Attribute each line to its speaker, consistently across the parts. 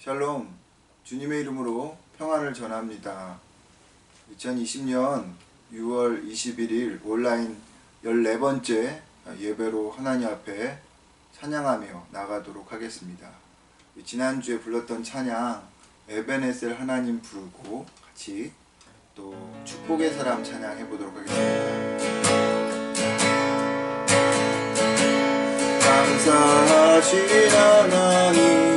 Speaker 1: 샬롬, 주님의 이름으로 평안을 전합니다. 2020년 6월 21일 온라인 14번째 예배로 하나님 앞에 찬양하며 나가도록 하겠습니다. 지난주에 불렀던 찬양 에베네셀 하나님 부르고 같이 또 축복의 사람 찬양해 보도록 하겠습니다. 감사하신 하나님,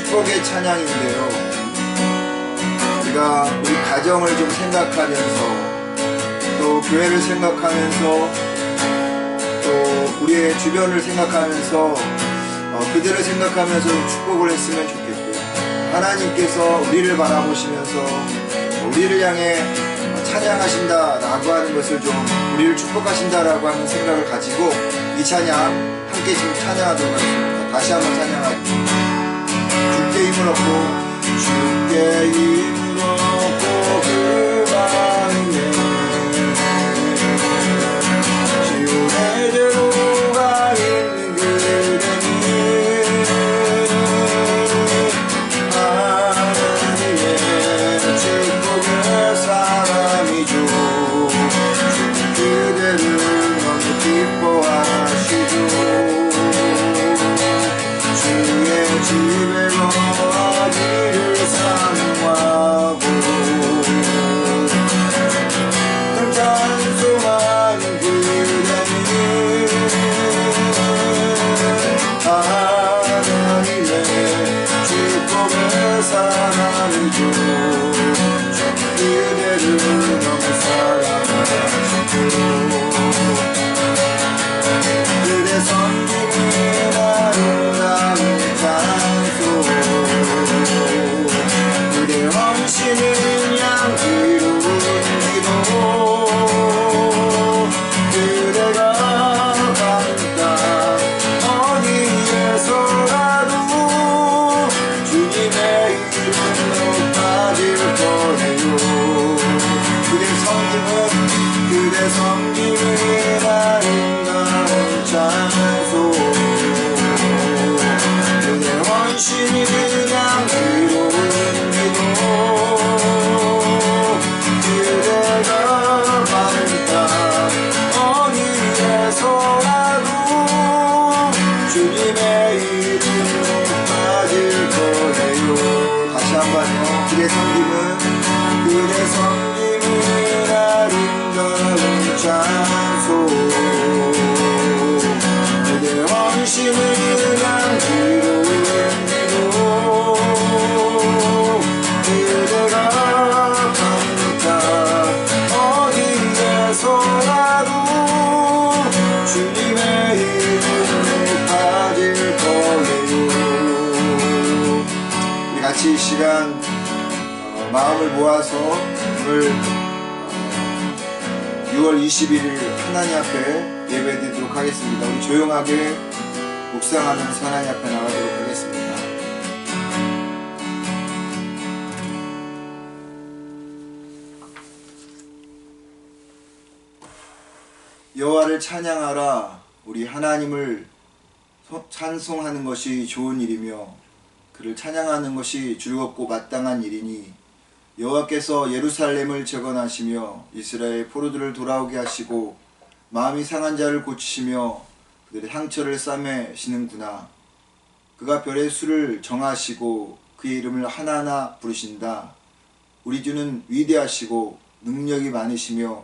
Speaker 2: 축복의 찬양인데요. 우리가 우리 가정을 좀 생각하면서 또 교회를 생각하면서 또 우리의 주변을 생각하면서
Speaker 1: 그들을 생각하면서 축복을 했으면 좋겠고, 하나님께서 우리를 바라보시면서 우리를 향해 찬양하신다라고 하는 것을 좀, 우리를 축복하신다라고 하는 생각을 가지고 이 찬양 함께 지금 찬양하도록 하겠습니다. 다시 한번 찬양하겠습니다. 주께 힘을 얻고, 주께 힘을 얻고 그 마음에 지온의 제도가 있는 그대니 하나님의 축복의 사람이죠. 그대를 너무 기뻐하시죠. 주의 집에 거하기를 사모하고 찬송하는 그대니 하나님의 축복의 사랑이죠. 그대를 너무 사랑하시고 그대 섬기는 아름다운 찬송, 그대 헌신은 양기로운 기도, 그대가 밤낮 어디에서라도 주님의 이름 높아질 거예요. 그대 섬김은 아름다운 찬송, 그대 헌신은 양기로운 기도, 그대가 밤낮 어디에서라도 주님의 이름 높아질 거예요. 다시 한번요. 그대 섬김은 아름다운 찬송, 그대 헌신은 양기로운 기도, 그대가 밤낮 어디에서라도 주님의 이름 높아질 거예요. 우리 같이 이 시간 마음을 모아서 오늘 6월 21일 하나님 앞에 예배드리도록 하겠습니다. 우리 조용하게 묵상하면서 하나님 앞에 나가도록 하겠습니다. 여호와를 찬양하라. 우리 하나님을 찬송하는 것이 좋은 일이며 그를 찬양하는 것이 즐겁고 마땅한 일이니, 여호와께서 예루살렘을 재건하시며 이스라엘 포로들을 돌아오게 하시고 마음이 상한 자를 고치시며 그들의 상처를 싸매시는구나. 그가 별의 수를 정하시고 그의 이름을 하나하나 부르신다. 우리 주는 위대하시고 능력이 많으시며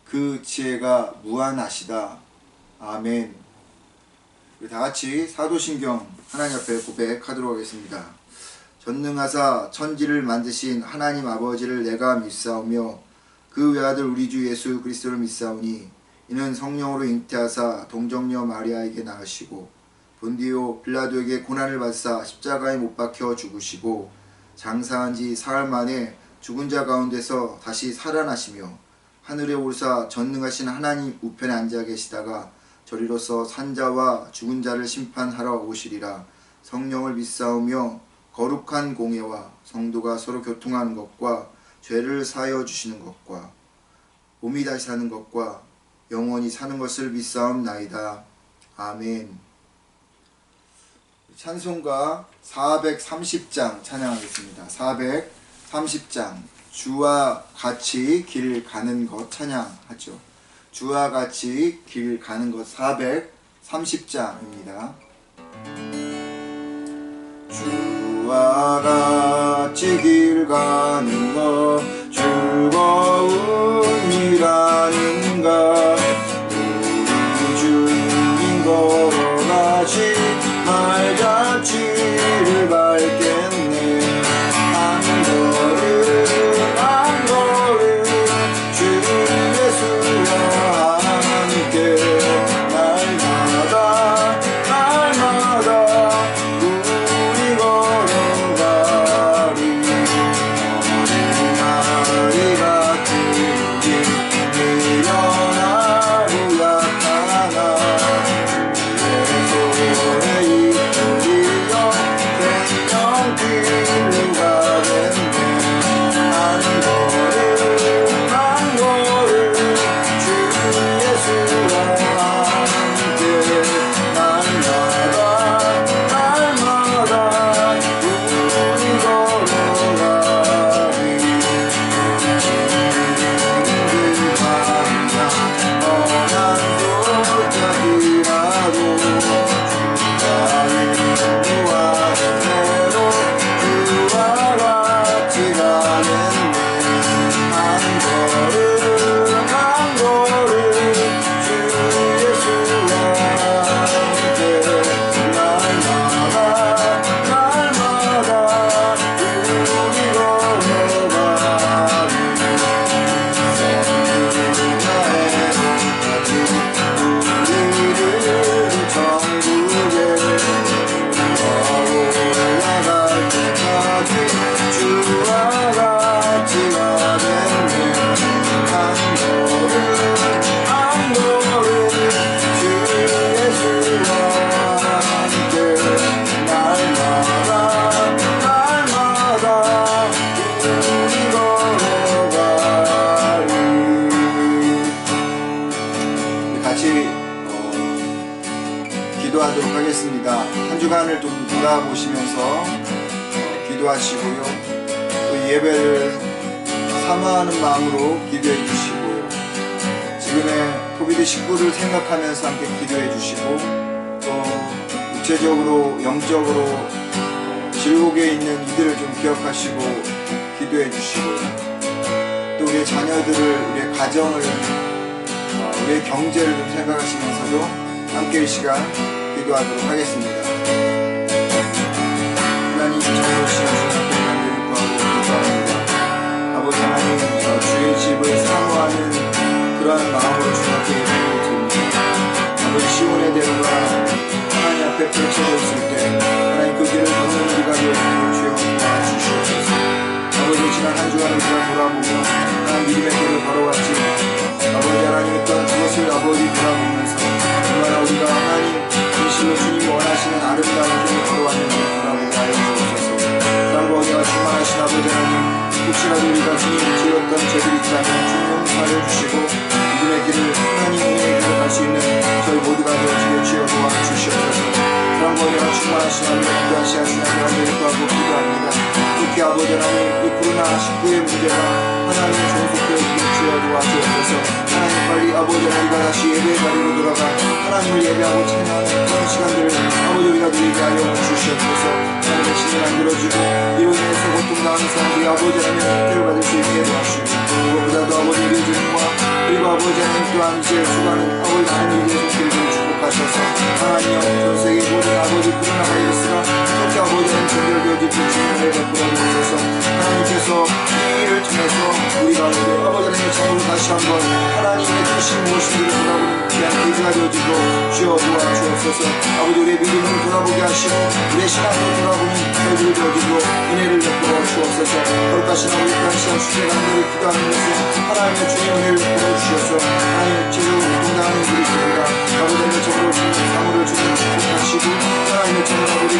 Speaker 1: 그 지혜가 무한하시다. 아멘. 우리 다같이 사도신경 하나님 앞에 고백하도록 하겠습니다. 전능하사 천지를 만드신 하나님 아버지를 내가 믿사오며 그 외아들 우리 주 예수 그리스도를 믿사오니, 이는 성령으로 잉태하사 동정녀 마리아에게 낳으시고 본디오 빌라도에게 고난을 받사 십자가에 못 박혀 죽으시고 장사한 지 사흘 만에 죽은 자 가운데서 다시 살아나시며 하늘에 오르사 전능하신 하나님 우편에 앉아 계시다가 저리로서 산자와 죽은 자를 심판하러 오시리라. 성령을 믿사오며 거룩한 공예와 성도가 서로 교통하는 것과 죄를 사하여 주시는 것과 몸이 다시 사는 것과 영원히 사는 것을 믿사옵나이다. 아멘. 찬송가 430장 찬양하겠습니다. 430장 주와 같이 길 가는 것 찬양하죠. 주와 같이 길 가는 것 430장입니다. 주와 같이 길 가는 것 즐거운 일 아닌가. 우리 주님 걸어가시 말자취를 밟겠네. 한 걸음 한 걸음 주 예수와 함께 날마다 날마다 바라보시면서 기도하시고요. 또 예배를 사모하는 마음으로 기도해 주시고요. 지금의 코비드19를 생각하면서 함께 기도해 주시고, 또 구체적으로 영적으로 질곡에 있는 이들을 좀 기억하시고 기도해 주시고요. 또 우리의 자녀들을, 우리의 가정을, 우리의 경제를 좀 생각하시면서도 함께 이 시간 기도하도록 하겠습니다. 하나님, 정말 시간 주님께 간절히 구하고 기도합니다. 아버지 하나님, 주의 집을 사모하는 그러한 마음으로 주님께 예배를 드립니다. 아버지, 시온의 대로가 하나님 앞에 펼쳐져 있을 때 하나님 그 길을 걷는 우리가 되어주기를 주여 도와주시옵소서. 아버지, 지난 한 주간을 우리가 돌아보며 하나님 믿음의 길을 걸어왔지, 아버지 하나님 또한 그것을 아버지 돌아보면서 얼마나 우리가 하나님 진실로 주님이 원하시는 아름다운 길을 걸어왔는지 돌아보게 하여 주옵소서. 사랑과 은혜가 충만하신 아버지 하나님, 혹시라도 우리가 주님이 지었던 죄들이 있다면 주님 용서하여 주시고 믿음의 길을, 하나님 은혜의 길을 갈 수 있는 저희 모두가 되어지게 주여 도와주시옵소서. 사랑과 은혜가 충만하신 아버지 귀한 시간 주님께 간절히 구하고 기도합니다. 특히 아버지 하나님, 이 코로나19의 문제가 하나님의 종속되어지게 주여 도와주옵소서. 하나님, 빨리 아버지 우리가 다시 예배의 자리로 돌아가 하나님을 예배하고 찬양하는 그런 시간들을 아버지 우리가 누리게 하여 주시옵소서. 하나님의 신을 만들어주고 이로 인해서 고통당하는 사람들이 아버지 하나님의 혜택을 받을 수 있게 도와주시고, 무엇보다도 아버지 우리 주님과 그리고 아버지 하나님 또한 이제 수많은 아버지 하나님 이제 손길을 축복하셔서 하나님 전 세계 모든 아버지 코로나 바이러스가 특히 아버지 하나님 전결되어질 주님을 베풀어 주셔서 하나님께서 이 일을 통해서 우리 가운데 아버지 하나님의 참으로 다시 한번 하나님의 뜻이 무엇인지를 돌아보는 귀한 계기가 되어지고 주여 도와주옵소서. 아버지 우리의 믿음을 돌아보게 하시고 우리의 신앙으로 돌아보는 결들을 되어지고 은혜를 베풀어 주옵소서. 거룩하신 아버지 귀한 시간 주께 간절히 기도하면서 하나님의 주의 은혜를 베풀어 주셔서 하나님 육체적으로 고통당하는 우리 있습니다. 아버지 하나님의 정으로 주님 사물을 주님 축복하시고 하나님의 정으로 아버지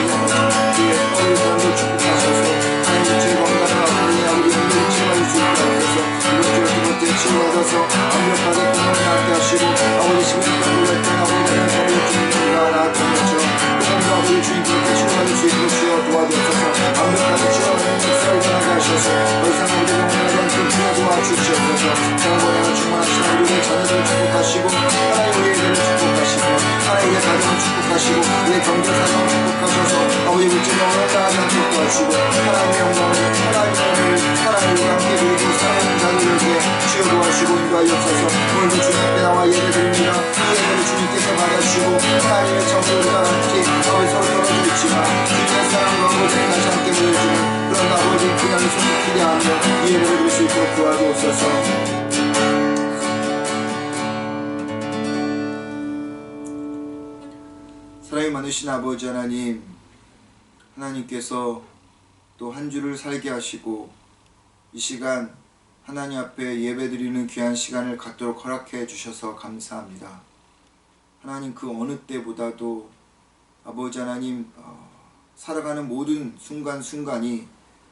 Speaker 1: 주의 어린 사람들 축복하셔서 하나님 육체의 건강을 아버지 아버지 은혜를 치료할 수 있게 하셔서 이번 주에 두 번째 치료받아서 완벽하게 건강을 낫게 하시고 아버지 시간과 놀랄 때 아버지 하나님 정으로 주님과 나았던 것처럼 그럼도 아버지 주님 그렇게 치료받을 수 있도록 주여 도와주옵소서. 완벽하게 치료하는 역사를 전하게 하셔서 더 이상 아버지 영원하지 않게 주여 도와주시옵소서. 정원에는 충만하신 우리의 자녀들을 축복하시고 하나님 우리의 일을 축복하시고 하나님의 가정을 축복하시고 우리의 경제사정을 축복하셔서 아버지 물질을 어긋나지 않게 도와주시고 하나님의 영광을 하나님을 함께 누리고 사랑하는 자녀들에게 주여 도와주시고 인도하옵소서. 오늘도 주님께 나와 예배드립니다. 이 예배를 주님께서 받아주시고 하나님의 정도를 함께 아버지 서로 떨어져 있지만 주님의 사랑과 아버지 다시 함께 모여주는 그런 아버지 그날을 손을 기대하며 이 예배를 드릴 수 있도록 도와주옵소서. 사랑이 많으신 아버지 하나님, 하나님께서 또 한 주를 살게 하시고 이 시간 하나님 앞에 예배드리는 귀한 시간을 갖도록 허락해 주셔서 감사합니다. 하나님 그 어느 때보다도 아버지 하나님 살아가는 모든 순간순간이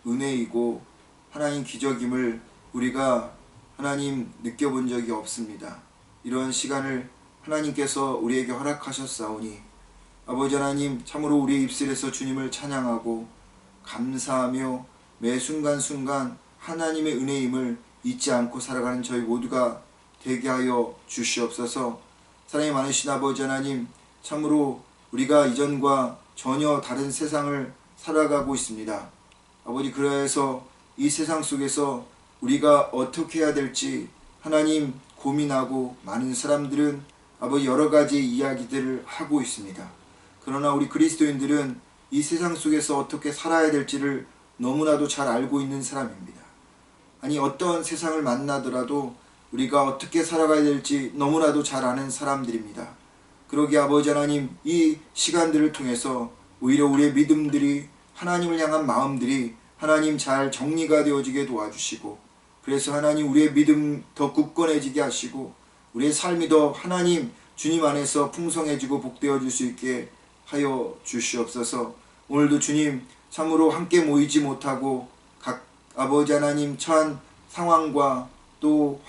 Speaker 1: 은혜이고 하나님 기적임을 우리가 하나님 느껴본 적이 없습니다. 이런 시간을 하나님께서 우리에게 허락하셨사오니 아버지 하나님 참으로 우리의 입술에서 주님을 찬양하고 감사하며 매 순간순간 하나님의 은혜임을 잊지 않고 살아가는 저희 모두가 되게 하여 주시옵소서. 사랑이 많으신 아버지 하나님, 참으로 우리가 이전과 전혀 다른 세상을 살아가고 있습니다. 아버지, 그래서 이 세상 속에서 우리가 어떻게 해야 될지 하나님 고민하고 많은 사람들은 아버지 여러 가지 이야기들을 하고 있습니다. 그러나 우리 그리스도인들은 이 세상 속에서 어떻게 살아야 될지를 너무나도 잘 알고 있는 사람입니다. 아니 어떤 세상을 만나더라도 우리가 어떻게 살아가야 될지 너무나도 잘 아는 사람들입니다. 그러기에 아버지 하나님, 이 시간들을 통해서 오히려 우리의 믿음들이 하나님을 향한 마음들이 하나님 잘 정리가 되어지게 도와주시고, 그래서 하나님 우리의 믿음 더 굳건해지게 하시고 우리의 삶이 더 하나님 주님 안에서 풍성해지고 복되어질 수 있게 하여 주시옵소서. 오늘도 주님 참으로 함께 모이지 못하고 각 아버지 하나님 처한 상황과 또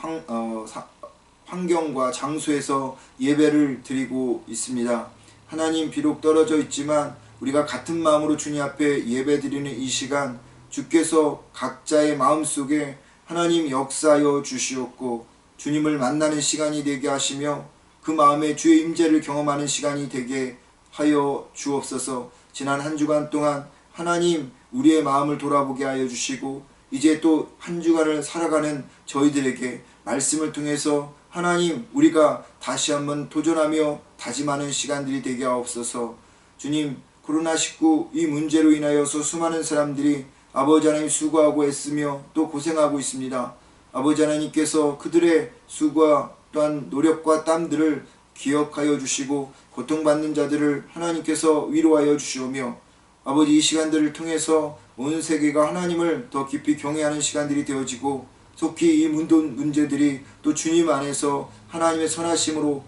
Speaker 1: 환경과 장소에서 예배를 드리고 있습니다. 하나님 비록 떨어져 있지만 우리가 같은 마음으로 주님 앞에 예배드리는 이 시간 주께서 각자의 마음속에 하나님 역사하여 주시옵고 주님을 만나는 시간이 되게 하시며 그 마음에 주의 임재를 경험하는 시간이 되게 하여 주옵소서. 지난 한 주간 동안 하나님 우리의 마음을 돌아보게 하여 주시고 이제 또 한 주간을 살아가는 저희들에게 말씀을 통해서 하나님 우리가 다시 한번 도전하며 다짐하는 시간들이 되게 하옵소서. 주님 코로나19 이 문제로 인하여서 수많은 사람들이 아버지 하나님 수고하고 애쓰며 또 고생하고 있습니다. 아버지 하나님께서 그들의 수고와 또한 노력과 땀들을 기억하여 주시고 고통받는 자들을 하나님께서 위로하여 주시오며 아버지 이 시간들을 통해서 온 세계가 하나님을 더 깊이 경외하는 시간들이 되어지고 속히 이 문제들이 또 주님 안에서 하나님의 선하심으로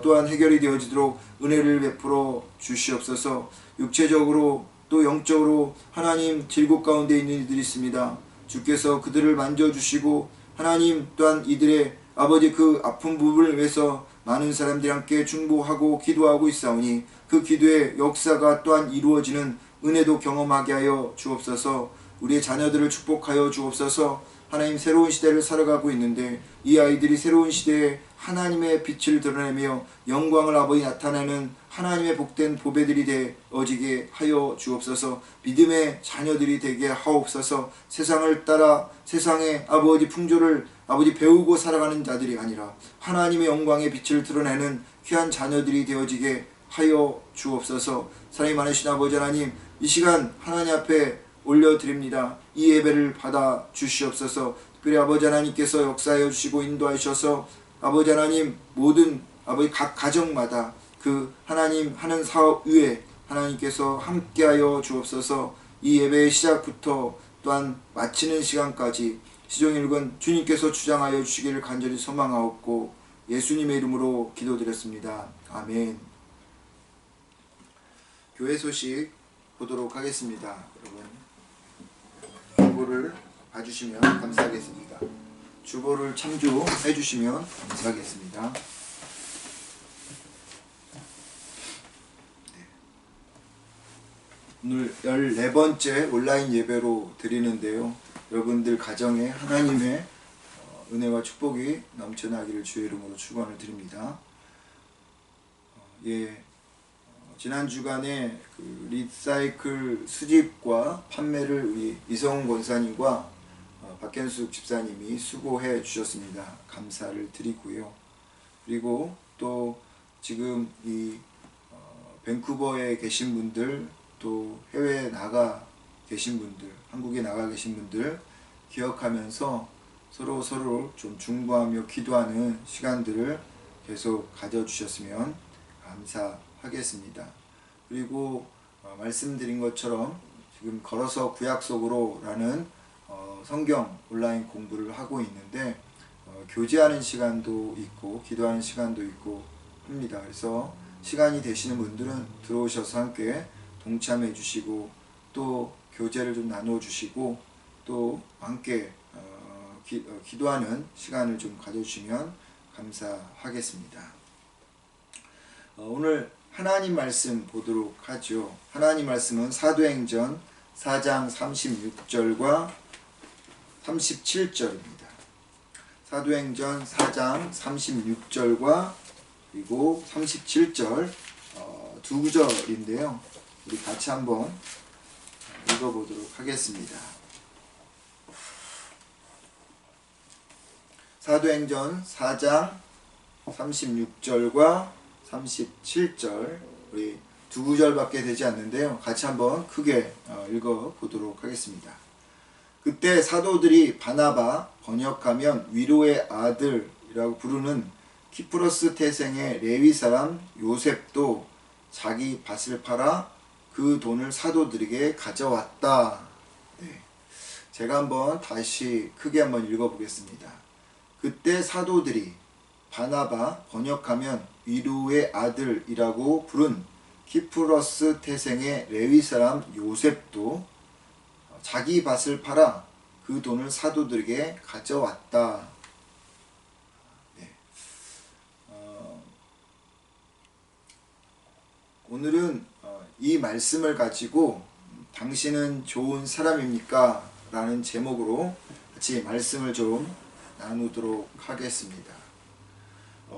Speaker 1: 또한 해결이 되어지도록 은혜를 베풀어 주시옵소서. 육체적으로 또 영적으로 하나님 질곡 가운데 있는 이들이 있습니다. 주께서 그들을 만져주시고 하나님 또한 이들의 아버지 그 아픈 부분을 위해서 많은 사람들이 함께 중보하고 기도하고 있사오니 그 기도의 역사가 또한 이루어지는 은혜도 경험하게 하여 주옵소서. 우리의 자녀들을 축복하여 주옵소서. 하나님 새로운 시대를 살아가고 있는데 이 아이들이 새로운 시대에 하나님의 빛을 드러내며 영광을 아버지 나타내는 하나님의 복된 보배들이 되어지게 하여 주옵소서. 믿음의 자녀들이 되게 하옵소서. 세상을 따라 세상의 아버지 풍조를 아버지 배우고 살아가는 자들이 아니라 하나님의 영광의 빛을 드러내는 귀한 자녀들이 되어지게 하여 주옵소서. 사랑이 많으신 아버지 하나님 이 시간 하나님 앞에 올려드립니다. 이 예배를 받아 주시옵소서. 특별히 아버지 하나님께서 역사하여 주시고 인도하셔서 아버지 하나님 모든 아버지 각 가정마다 그 하나님 하는 사업 위에 하나님께서 함께하여 주옵소서. 이 예배의 시작부터 또한 마치는 시간까지 시종일관 주님께서 주장하여 주시기를 간절히 소망하옵고 예수님의 이름으로 기도드렸습니다. 아멘. 교회 소식 보도록 하겠습니다. 여러분 주보를 봐주시면 감사하겠습니다. 주보를 참조해 주시면 감사하겠습니다. 오늘 14번째 온라인 예배로 드리는데요. 여러분들 가정에 하나님의 은혜와 축복이 넘쳐나기를 주의 이름으로 축원을 드립니다. 지난 주간에 그 리사이클 수집과 판매를 우리 이성훈 권사님과 박현숙 집사님이 수고해 주셨습니다. 감사를 드리고요. 그리고 또 지금 이 밴쿠버에 계신 분들 또 해외에 나가 계신 분들 한국에 나가 계신 분들 기억하면서 서로 좀 중보하며 기도하는 시간들을 계속 가져주셨으면 감사하겠습니다. 그리고 말씀드린 것처럼 지금 걸어서 구약 속으로 라는 성경 온라인 공부를 하고 있는데 교제하는 시간도 있고 기도하는 시간도 있고 합니다. 그래서 시간이 되시는 분들은 들어오셔서 함께 동참해 주시고 또 교제를 좀 나누어 주시고 또 함께 기도하는 시간을 좀 가져주시면 감사하겠습니다. 오늘 하나님 말씀 보도록 하죠. 하나님 말씀은 사도행전 4장 36절과 37절입니다. 사도행전 4장 36절과 그리고 37절 두 구절인데요. 우리 같이 한번 읽어보도록 하겠습니다. 사도행전 4장 36절과 37절 우리 두 구절밖에 되지 않는데요. 같이 한번 크게 읽어보도록 하겠습니다. 그때 사도들이 바나바 번역하면 위로의 아들이라고 부르는 키프로스 태생의 레위 사람 요셉도 자기 밭을 팔아 그 돈을 사도들에게 가져왔다. 제가 한번 다시 크게 한번 읽어보겠습니다. 그때 사도들이 바나바 번역하면 위로의 아들이라고 부른 키프로스 태생의 레위 사람 요셉도 자기 밭을 팔아 그 돈을 사도들에게 가져왔다. 오늘은 이 말씀을 가지고 당신은 좋은 사람입니까? 라는 제목으로 같이 말씀을 좀 나누도록 하겠습니다.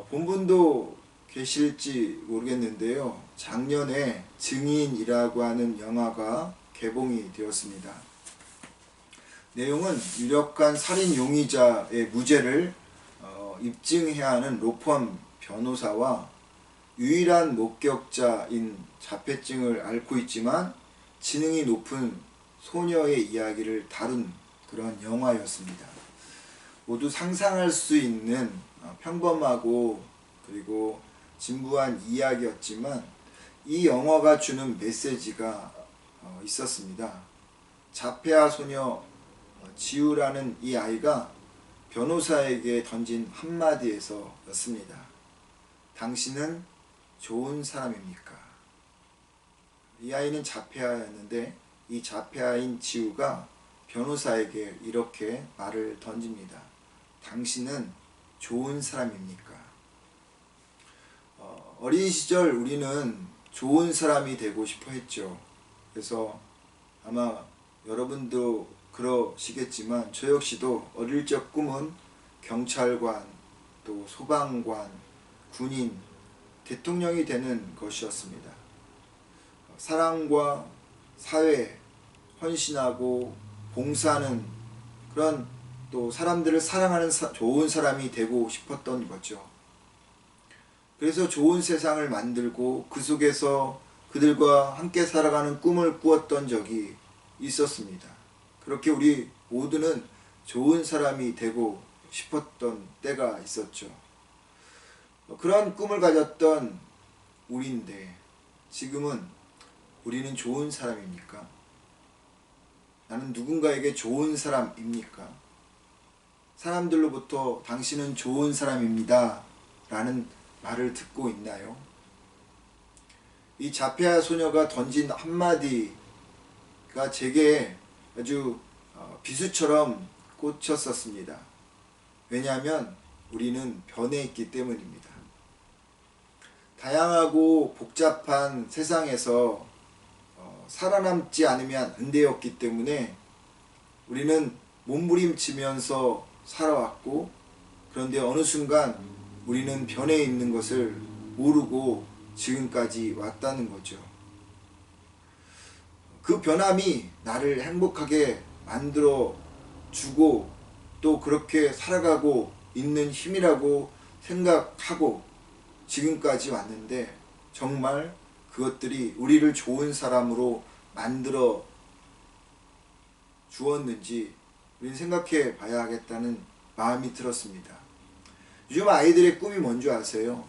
Speaker 1: 본분도 계실지 모르겠는데요. 작년에 증인이라고 하는 영화가 개봉이 되었습니다. 내용은 유력한 살인 용의자의 무죄를 입증해야 하는 로펌 변호사와 유일한 목격자인 자폐증을 앓고 있지만 지능이 높은 소녀의 이야기를 다룬 그런 영화였습니다. 모두 상상할 수 있는 평범하고 그리고 진부한 이야기였지만 이 영화가 주는 메시지가 있었습니다. 자폐아 소녀 지우라는 이 아이가 변호사에게 던진 한마디에서였습니다. 당신은 좋은 사람입니까? 이 아이는 자폐아였는데 이 자폐아인 지우가 변호사에게 이렇게 말을 던집니다. 당신은 좋은 사람입니까? 어린 시절 우리는 좋은 사람이 되고 싶어 했죠. 그래서 아마 여러분도 그러시겠지만 저 역시도 어릴 적 꿈은 경찰관, 또 소방관, 군인, 대통령이 되는 것이었습니다. 사랑과 사회, 헌신하고 봉사하는 그런 또 사람들을 사랑하는 좋은 사람이 되고 싶었던 거죠. 그래서 좋은 세상을 만들고 그 속에서 그들과 함께 살아가는 꿈을 꾸었던 적이 있었습니다. 그렇게 우리 모두는 좋은 사람이 되고 싶었던 때가 있었죠. 그런 꿈을 가졌던 우리인데 지금은 우리는 좋은 사람입니까? 나는 누군가에게 좋은 사람입니까? 사람들로부터 당신은 좋은 사람입니다 라는 말을 듣고 있나요? 이 자폐아 소녀가 던진 한마디가 제게 아주 비수처럼 꽂혔었습니다. 왜냐하면 우리는 변해 있기 때문입니다. 다양하고 복잡한 세상에서 살아남지 않으면 안 되었기 때문에 우리는 몸부림치면서 살아왔고, 그런데 어느 순간 우리는 변해 있는 것을 모르고 지금까지 왔다는 거죠. 그 변함이 나를 행복하게 만들어 주고 또 그렇게 살아가고 있는 힘이라고 생각하고 지금까지 왔는데 정말 그것들이 우리를 좋은 사람으로 만들어 주었는지 우리는 생각해 봐야 하겠다는 마음이 들었습니다. 요즘 아이들의 꿈이 뭔지 아세요?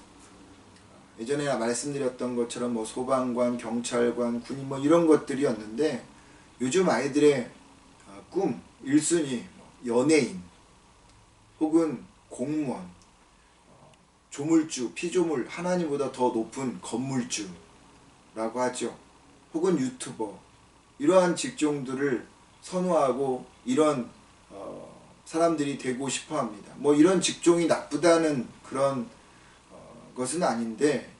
Speaker 1: 예전에 말씀드렸던 것처럼 뭐 소방관, 경찰관, 군인 뭐 이런 것들이었는데 요즘 아이들의 꿈 1순위 연예인 혹은 공무원, 조물주, 피조물, 하나님보다 더 높은 건물주라고 하죠. 혹은 유튜버, 이러한 직종들을 선호하고 이런 사람들이 되고 싶어 합니다. 뭐 이런 직종이 나쁘다는 그런 것은 아닌데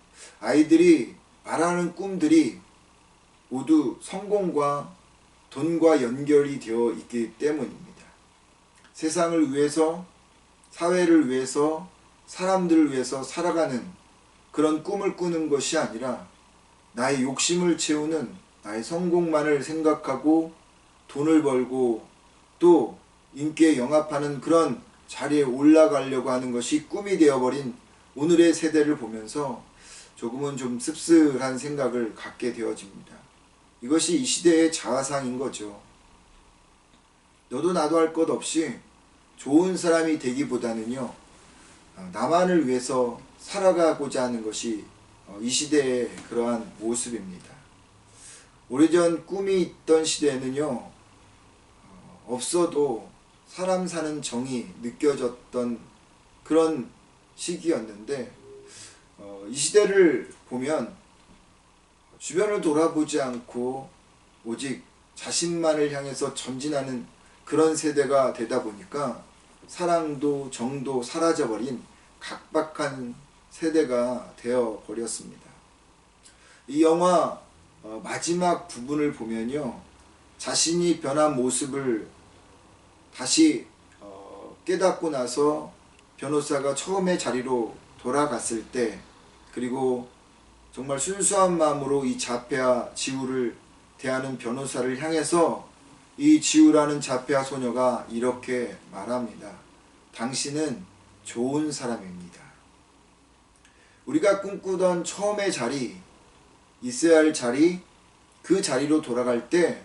Speaker 1: 아이들이 말하는 꿈들이 모두 성공과 돈과 연결이 되어 있기 때문입니다. 세상을 위해서, 사회를 위해서, 사람들을 위해서 살아가는 그런 꿈을 꾸는 것이 아니라 나의 욕심을 채우는 나의 성공만을 생각하고 돈을 벌고 또 인기에 영합하는 그런 자리에 올라가려고 하는 것이 꿈이 되어버린 오늘의 세대를 보면서 조금은 좀 씁쓸한 생각을 갖게 되어집니다. 이것이 이 시대의 자화상인 거죠. 너도 나도 할 것 없이 좋은 사람이 되기보다는요, 나만을 위해서 살아가고자 하는 것이 이 시대의 그러한 모습입니다. 오래전 꿈이 있던 시대에는요, 없어도 사람 사는 정이 느껴졌던 그런 시기였는데 이 시대를 보면 주변을 돌아보지 않고 오직 자신만을 향해서 전진하는 그런 세대가 되다 보니까 사랑도 정도 사라져버린 각박한 세대가 되어버렸습니다. 이 영화 마지막 부분을 보면요, 자신이 변한 모습을 다시 깨닫고 나서 변호사가 처음의 자리로 돌아갔을 때, 그리고 정말 순수한 마음으로 이 자폐아 지우를 대하는 변호사를 향해서 이 지우라는 자폐아 소녀가 이렇게 말합니다. 당신은 좋은 사람입니다. 우리가 꿈꾸던 처음의 자리, 있어야 할 자리, 그 자리로 돌아갈 때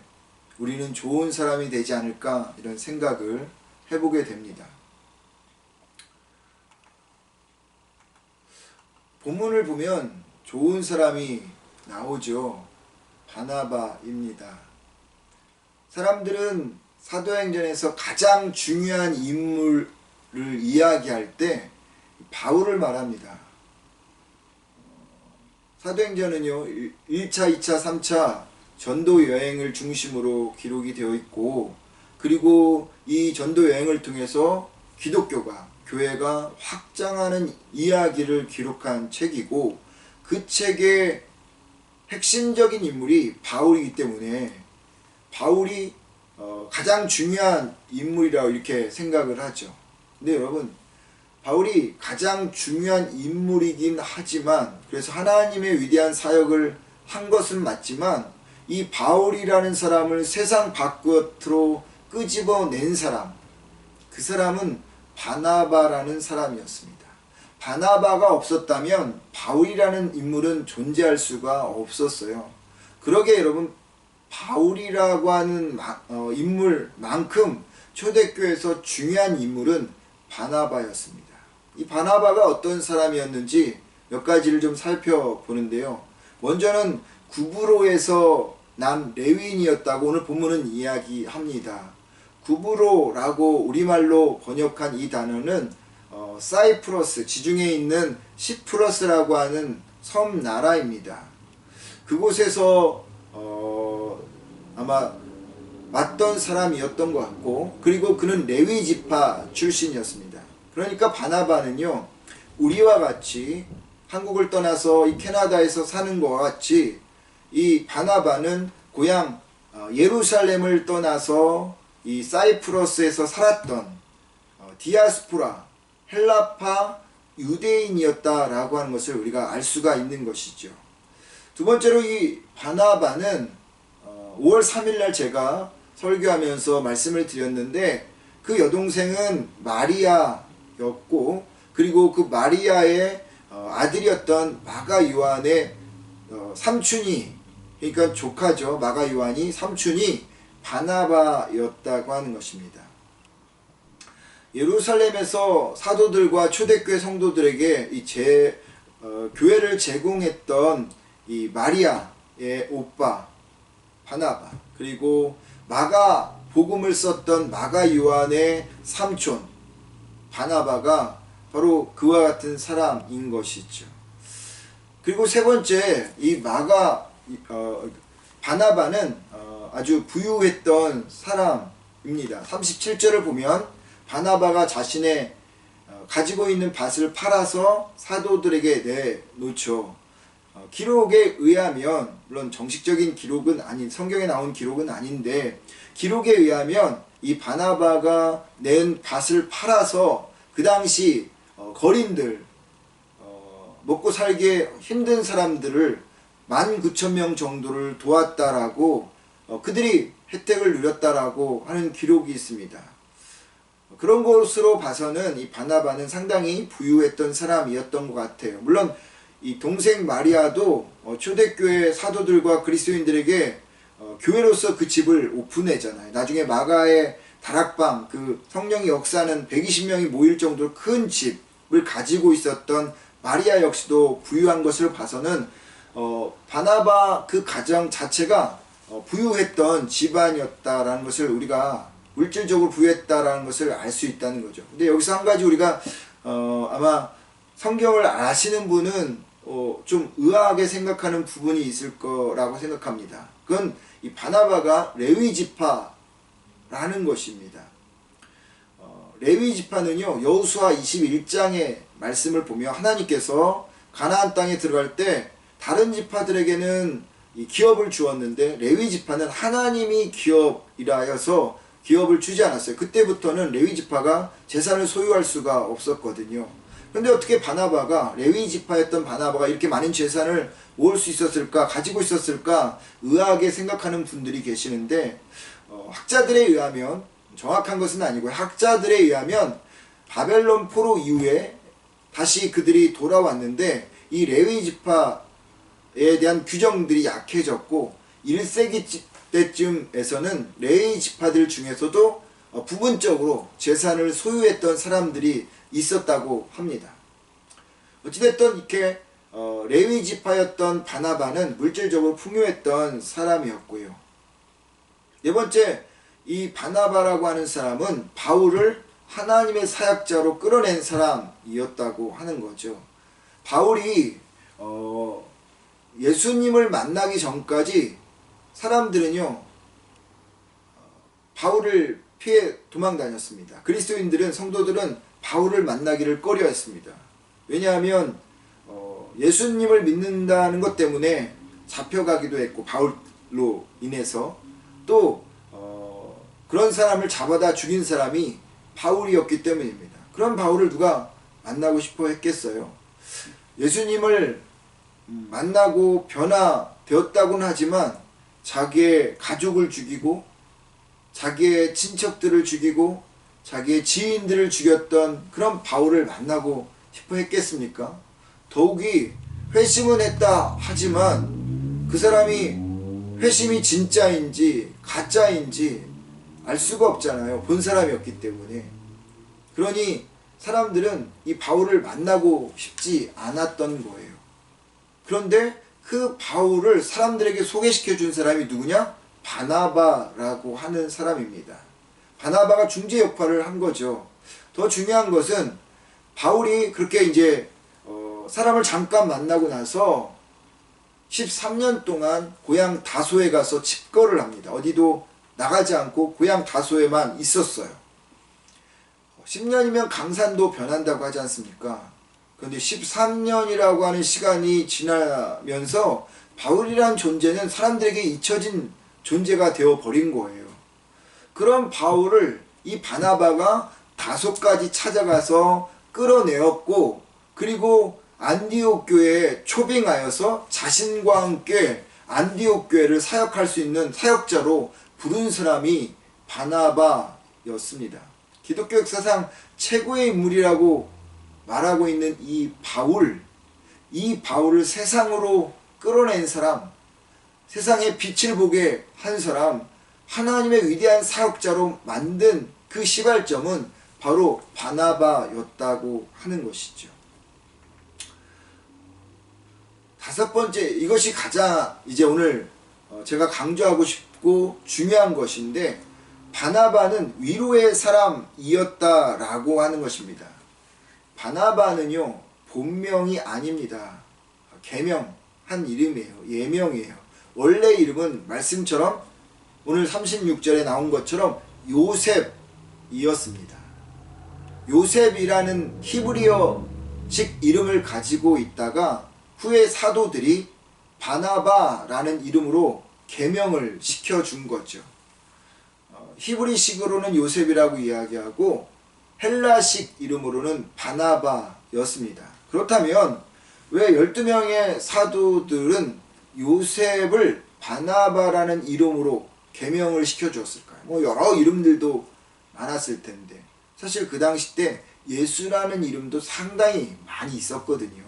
Speaker 1: 우리는 좋은 사람이 되지 않을까, 이런 생각을 해보게 됩니다. 본문을 보면 좋은 사람이 나오죠. 바나바입니다. 사람들은 사도행전에서 가장 중요한 인물을 이야기할 때 바울을 말합니다. 사도행전은요, 1차, 2차, 3차 전도 여행을 중심으로 기록이 되어 있고, 그리고 이 전도 여행을 통해서 기독교가, 교회가 확장하는 이야기를 기록한 책이고, 그 책의 핵심적인 인물이 바울이기 때문에 바울이 가장 중요한 인물이라고 이렇게 생각을 하죠. 근데 여러분, 바울이 가장 중요한 인물이긴 하지만, 그래서 하나님의 위대한 사역을 한 것은 맞지만, 이 바울이라는 사람을 세상 밖으로 끄집어낸 사람, 그 사람은 바나바라는 사람이었습니다. 바나바가 없었다면 바울이라는 인물은 존재할 수가 없었어요. 그러게 여러분, 바울이라고 하는 인물만큼 초대교회에서 중요한 인물은 바나바였습니다. 이 바나바가 어떤 사람이었는지 몇 가지를 좀 살펴보는데요. 먼저는 구브로에서 난 레위인이었다고 오늘 본문은 이야기합니다. 구브로라고 우리말로 번역한 이 단어는 사이프러스, 지중해에 있는 시프러스라고 하는 섬나라입니다. 그곳에서 아마 왔던 사람이었던 것 같고, 그리고 그는 레위 지파 출신이었습니다. 그러니까 바나바는요, 우리와 같이 한국을 떠나서 이 캐나다에서 사는 것과 같이 이 바나바는 고향 예루살렘을 떠나서 이 사이프러스에서 살았던 디아스포라, 헬라파 유대인이었다라고 하는 것을 우리가 알 수가 있는 것이죠. 두 번째로 이 바나바는 5월 3일날 제가 설교하면서 말씀을 드렸는데, 그 여동생은 마리아였고, 그리고 그 마리아의 아들이었던 마가 요한의 삼촌이, 그러니까 조카죠. 마가 요한이 삼촌이 바나바였다고 하는 것입니다. 예루살렘에서 사도들과 초대교회 성도들에게 교회를 제공했던 이 마리아의 오빠 바나바, 그리고 마가 복음을 썼던 마가 요한의 삼촌 바나바가 바로 그와 같은 사람인 것이죠. 그리고 세 번째, 이 바나바는 아주 부유했던 사람입니다. 37절을 보면 바나바가 자신의 가지고 있는 밭을 팔아서 사도들에게 내놓죠. 기록에 의하면, 물론 정식적인 기록은 아닌, 성경에 나온 기록은 아닌데, 기록에 의하면 이 바나바가 낸 밭을 팔아서 그 당시 거린들, 먹고 살기 힘든 사람들을 19,000명 정도를 도왔다라고, 그들이 혜택을 누렸다라고 하는 기록이 있습니다. 그런 것으로 봐서는 이 바나바는 상당히 부유했던 사람이었던 것 같아요. 물론 이 동생 마리아도 초대교회 사도들과 그리스도인들에게 교회로서 그 집을 오픈했잖아요. 나중에 마가의 다락방, 그 성령의 역사는 120명이 모일 정도로 큰 집을 가지고 있었던 마리아 역시도 부유한 것을 봐서는 바나바 그 가정 자체가 부유했던 집안이었다라는 것을, 우리가 물질적으로 부유했다라는 것을 알 수 있다는 거죠. 근데 여기서 한 가지 우리가 아마 성경을 아시는 분은 좀 의아하게 생각하는 부분이 있을 거라고 생각합니다. 그건 이 바나바가 레위 지파라는 것입니다. 레위 지파는요, 여호수아 21장의 말씀을 보면 하나님께서 가나안 땅에 들어갈 때 다른 지파들에게는 이 기업을 주었는데 레위 지파는 하나님이 기업이라 하여서 기업을 주지 않았어요. 그때부터는 레위 지파가 재산을 소유할 수가 없었거든요. 그런데 어떻게 바나바가, 레위 지파였던 바나바가 이렇게 많은 재산을 모을 수 있었을까, 가지고 있었을까 의아하게 생각하는 분들이 계시는데, 학자들에 의하면, 정확한 것은 아니고 학자들에 의하면 바벨론 포로 이후에 다시 그들이 돌아왔는데 이 레위 지파에 대한 규정들이 약해졌고 1세기 때쯤에서는 레위 지파들 중에서도 부분적으로 재산을 소유했던 사람들이 있었다고 합니다. 어찌됐든 이렇게 레위 지파였던 바나바는 물질적으로 풍요했던 사람이었고요. 네 번째, 이 바나바라고 하는 사람은 바울을 하나님의 사역자로 끌어낸 사람이었다고 하는 거죠. 바울이 예수님을 만나기 전까지 사람들은요 바울을 피해 도망 다녔습니다. 그리스도인들은, 성도들은 바울을 만나기를 꺼려했습니다. 왜냐하면 예수님을 믿는다는 것 때문에 잡혀가기도 했고, 바울로 인해서 또 그런 사람을 잡아다 죽인 사람이 바울이었기 때문입니다. 그런 바울을 누가 만나고 싶어 했겠어요? 예수님을 만나고 변화되었다고는 하지만 자기의 가족을 죽이고 자기의 친척들을 죽이고 자기의 지인들을 죽였던 그런 바울을 만나고 싶어 했겠습니까? 더욱이 회심은 했다 하지만 그 사람이 회심이 진짜인지 가짜인지 알 수가 없잖아요. 본 사람이었기 때문에. 그러니 사람들은 이 바울을 만나고 싶지 않았던 거예요. 그런데 그 바울을 사람들에게 소개시켜 준 사람이 누구냐? 바나바라고 하는 사람입니다. 바나바가 중재 역할을 한 거죠. 더 중요한 것은 바울이 그렇게 이제 사람을 잠깐 만나고 나서 13년 동안 고향 다소에 가서 집거를 합니다. 어디도 나가지 않고 고향 다소에만 있었어요. 10년이면 강산도 변한다고 하지 않습니까? 그런데 13년이라고 하는 시간이 지나면서 바울이란 존재는 사람들에게 잊혀진 존재가 되어버린 거예요. 그런 바울을 이 바나바가 다소까지 찾아가서 끌어내었고, 그리고 안디옥 교회에 초빙하여서 자신과 함께 안디옥 교회를 사역할 수 있는 사역자로 부른 사람이 바나바였습니다. 기독교 역사상 최고의 인물이라고 말하고 있는 이 바울을 세상으로 끌어낸 사람, 세상에 빛을 보게 한 사람, 하나님의 위대한 사역자로 만든 그 시발점은 바로 바나바였다고 하는 것이죠. 다섯 번째, 이것이 가장 이제 오늘 제가 강조하고 싶고 중요한 것인데, 바나바는 위로의 사람이었다라고 하는 것입니다. 바나바는요 본명이 아닙니다. 개명한 이름이에요. 예명이에요. 원래 이름은 말씀처럼 오늘 36절에 나온 것처럼 요셉이었습니다. 요셉이라는 히브리어식 이름을 가지고 있다가 후에 사도들이 바나바라는 이름으로 개명을 시켜준 거죠. 히브리식으로는 요셉이라고 이야기하고 헬라식 이름으로는 바나바였습니다. 그렇다면 왜 12명의 사도들은 요셉을 바나바라는 이름으로 개명을 시켜주었을까요? 여러 이름들도 많았을 텐데 사실 그 당시 때 예수라는 이름도 상당히 많이 있었거든요.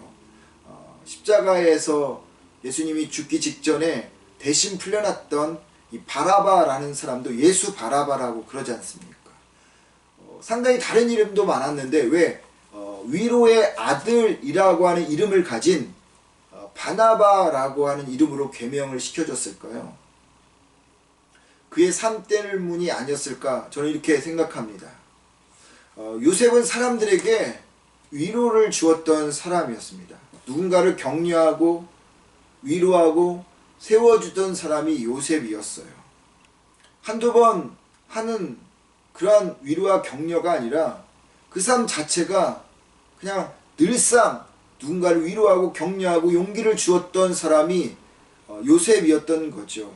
Speaker 1: 십자가에서 예수님이 죽기 직전에 대신 풀려났던 이 바라바라는 사람도 예수 바라바라고 그러지 않습니까? 상당히 다른 이름도 많았는데 왜 위로의 아들이라고 하는 이름을 가진 바나바라고 하는 이름으로 개명을 시켜줬을까요? 그의 삶 때문이 아니었을까 저는 이렇게 생각합니다. 요셉은 사람들에게 위로를 주었던 사람이었습니다. 누군가를 격려하고 위로하고 세워주던 사람이 요셉이었어요. 한두 번 하는 그러한 위로와 격려가 아니라 그 삶 자체가 그냥 늘상 누군가를 위로하고 격려하고 용기를 주었던 사람이 요셉이었던 거죠.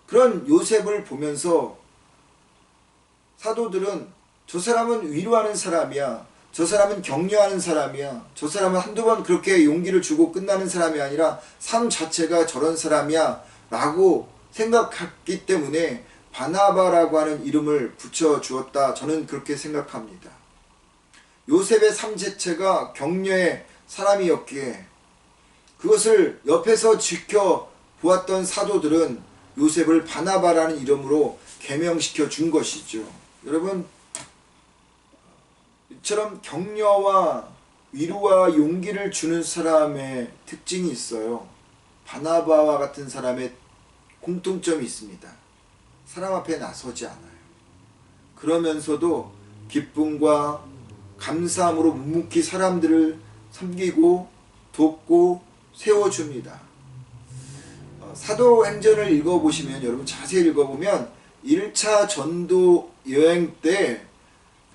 Speaker 1: 그런 요셉을 보면서 사도들은 저 사람은 위로하는 사람이야, 저 사람은 격려하는 사람이야, 저 사람은 한두 번 그렇게 용기를 주고 끝나는 사람이 아니라 삶 자체가 저런 사람이야 라고 생각했기 때문에 바나바라고 하는 이름을 붙여주었다, 저는 그렇게 생각합니다. 요셉의 삶 자체가 격려의 사람이었기에 그것을 옆에서 지켜보았던 사도들은 요셉을 바나바라는 이름으로 개명시켜 준 것이죠. 여러분, 이처럼 격려와 위로와 용기를 주는 사람의 특징이 있어요. 바나바와 같은 사람의 공통점이 있습니다. 사람 앞에 나서지 않아요. 그러면서도 기쁨과 감사함으로 묵묵히 사람들을 섬기고 돕고 세워줍니다. 사도행전을 읽어보시면, 여러분 자세히 읽어보면 1차 전도 여행 때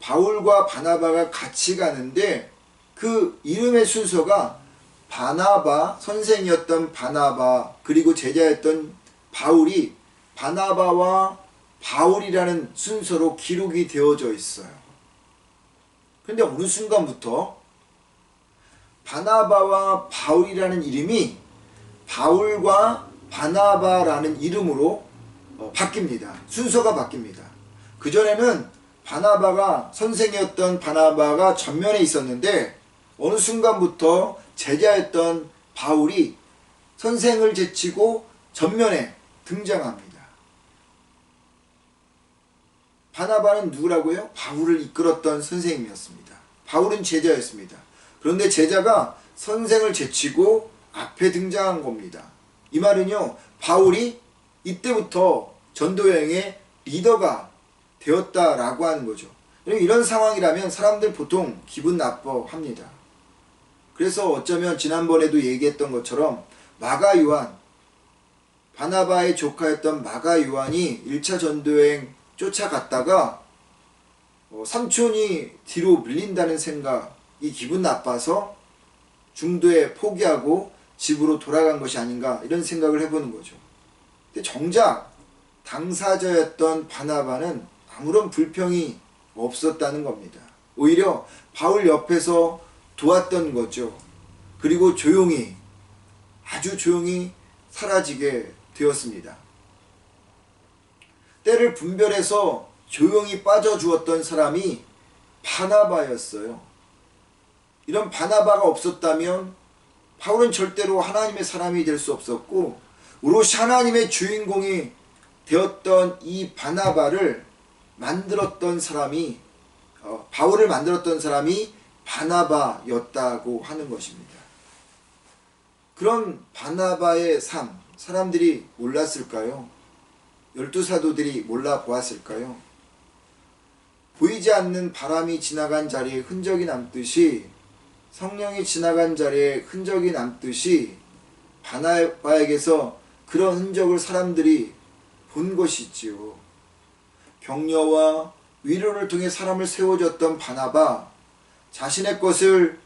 Speaker 1: 바울과 바나바가 같이 가는데 그 이름의 순서가 바나바, 선생이었던 바나바, 그리고 제자였던 바울이 바나바와 바울이라는 순서로 기록이 되어져 있어요. 그런데 어느 순간부터 바나바와 바울이라는 이름이 바울과 바나바라는 이름으로 바뀝니다. 순서가 바뀝니다. 그전에는 바나바가, 선생이었던 바나바가 전면에 있었는데 어느 순간부터 제자였던 바울이 선생을 제치고 전면에 등장합니다. 바나바는 누구라고요? 바울을 이끌었던 선생님이었습니다. 바울은 제자였습니다. 그런데 제자가 선생을 제치고 앞에 등장한 겁니다. 이 말은요, 바울이 이때부터 전도여행의 리더가 되었다라고 하는 거죠. 이런 상황이라면 사람들 보통 기분 나빠합니다. 그래서 어쩌면 지난번에도 얘기했던 것처럼 마가 요한, 바나바의 조카였던 마가 요한이 1차 전도여행 쫓아갔다가 삼촌이 뒤로 밀린다는 생각이 기분 나빠서 중도에 포기하고 집으로 돌아간 것이 아닌가, 이런 생각을 해보는 거죠. 근데 정작 당사자였던 바나바는 아무런 불평이 없었다는 겁니다. 오히려 바울 옆에서 도왔던 거죠. 그리고 조용히, 아주 조용히 사라지게 되었습니다. 때를 분별해서 조용히 빠져주었던 사람이 바나바였어요. 이런 바나바가 없었다면 바울은 절대로 하나님의 사람이 될 수 없었고, 오롯이 하나님의 주인공이 되었던 이 바나바를 만들었던 사람이, 바울을 만들었던 사람이 바나바였다고 하는 것입니다. 그런 바나바의 삶, 사람들이 몰랐을까요? 12사도들이 몰라보았을까요? 보이지 않는 바람이 지나간 자리에 흔적이 남듯이, 성령이 지나간 자리에 흔적이 남듯이 바나바에게서 그런 흔적을 사람들이 본 것이지요. 격려와 위로를 통해 사람을 세워줬던 바나바, 자신의 것을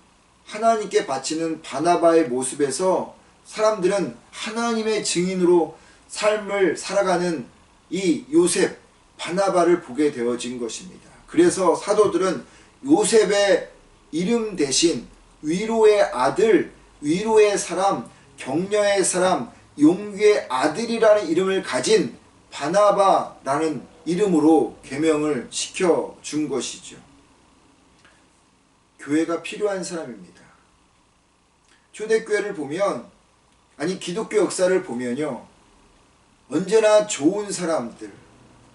Speaker 1: 하나님께 바치는 바나바의 모습에서 사람들은 하나님의 증인으로 삶을 살아가는 이 요셉, 바나바를 보게 되어진 것입니다. 그래서 사도들은 요셉의 이름 대신 위로의 아들, 위로의 사람, 격려의 사람, 용기의 아들이라는 이름을 가진 바나바라는 이름으로 계명을 시켜준 것이죠. 교회가 필요한 사람입니다. 초대교회를 보면, 아니 기독교 역사를 보면요, 언제나 좋은 사람들,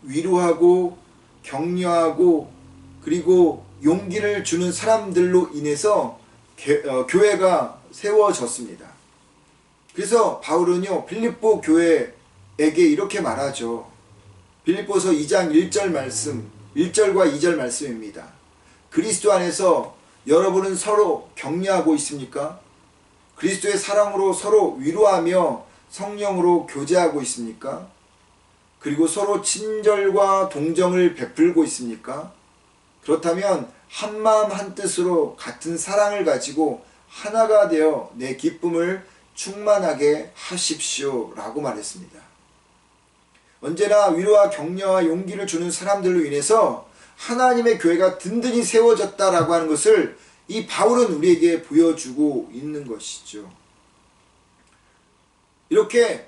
Speaker 1: 위로하고 격려하고 그리고 용기를 주는 사람들로 인해서 교회가 세워졌습니다. 그래서 바울은요, 빌립보 교회에게 이렇게 말하죠. 빌립보서 2장 1절 말씀, 1절과 2절 말씀입니다. 그리스도 안에서 여러분은 서로 격려하고 있습니까? 그리스도의 사랑으로 서로 위로하며 성령으로 교제하고 있습니까? 그리고 서로 친절과 동정을 베풀고 있습니까? 그렇다면 한마음 한뜻으로 같은 사랑을 가지고 하나가 되어 내 기쁨을 충만하게 하십시오 라고 말했습니다. 언제나 위로와 격려와 용기를 주는 사람들로 인해서 하나님의 교회가 든든히 세워졌다라고 하는 것을 이 바울은 우리에게 보여주고 있는 것이죠. 이렇게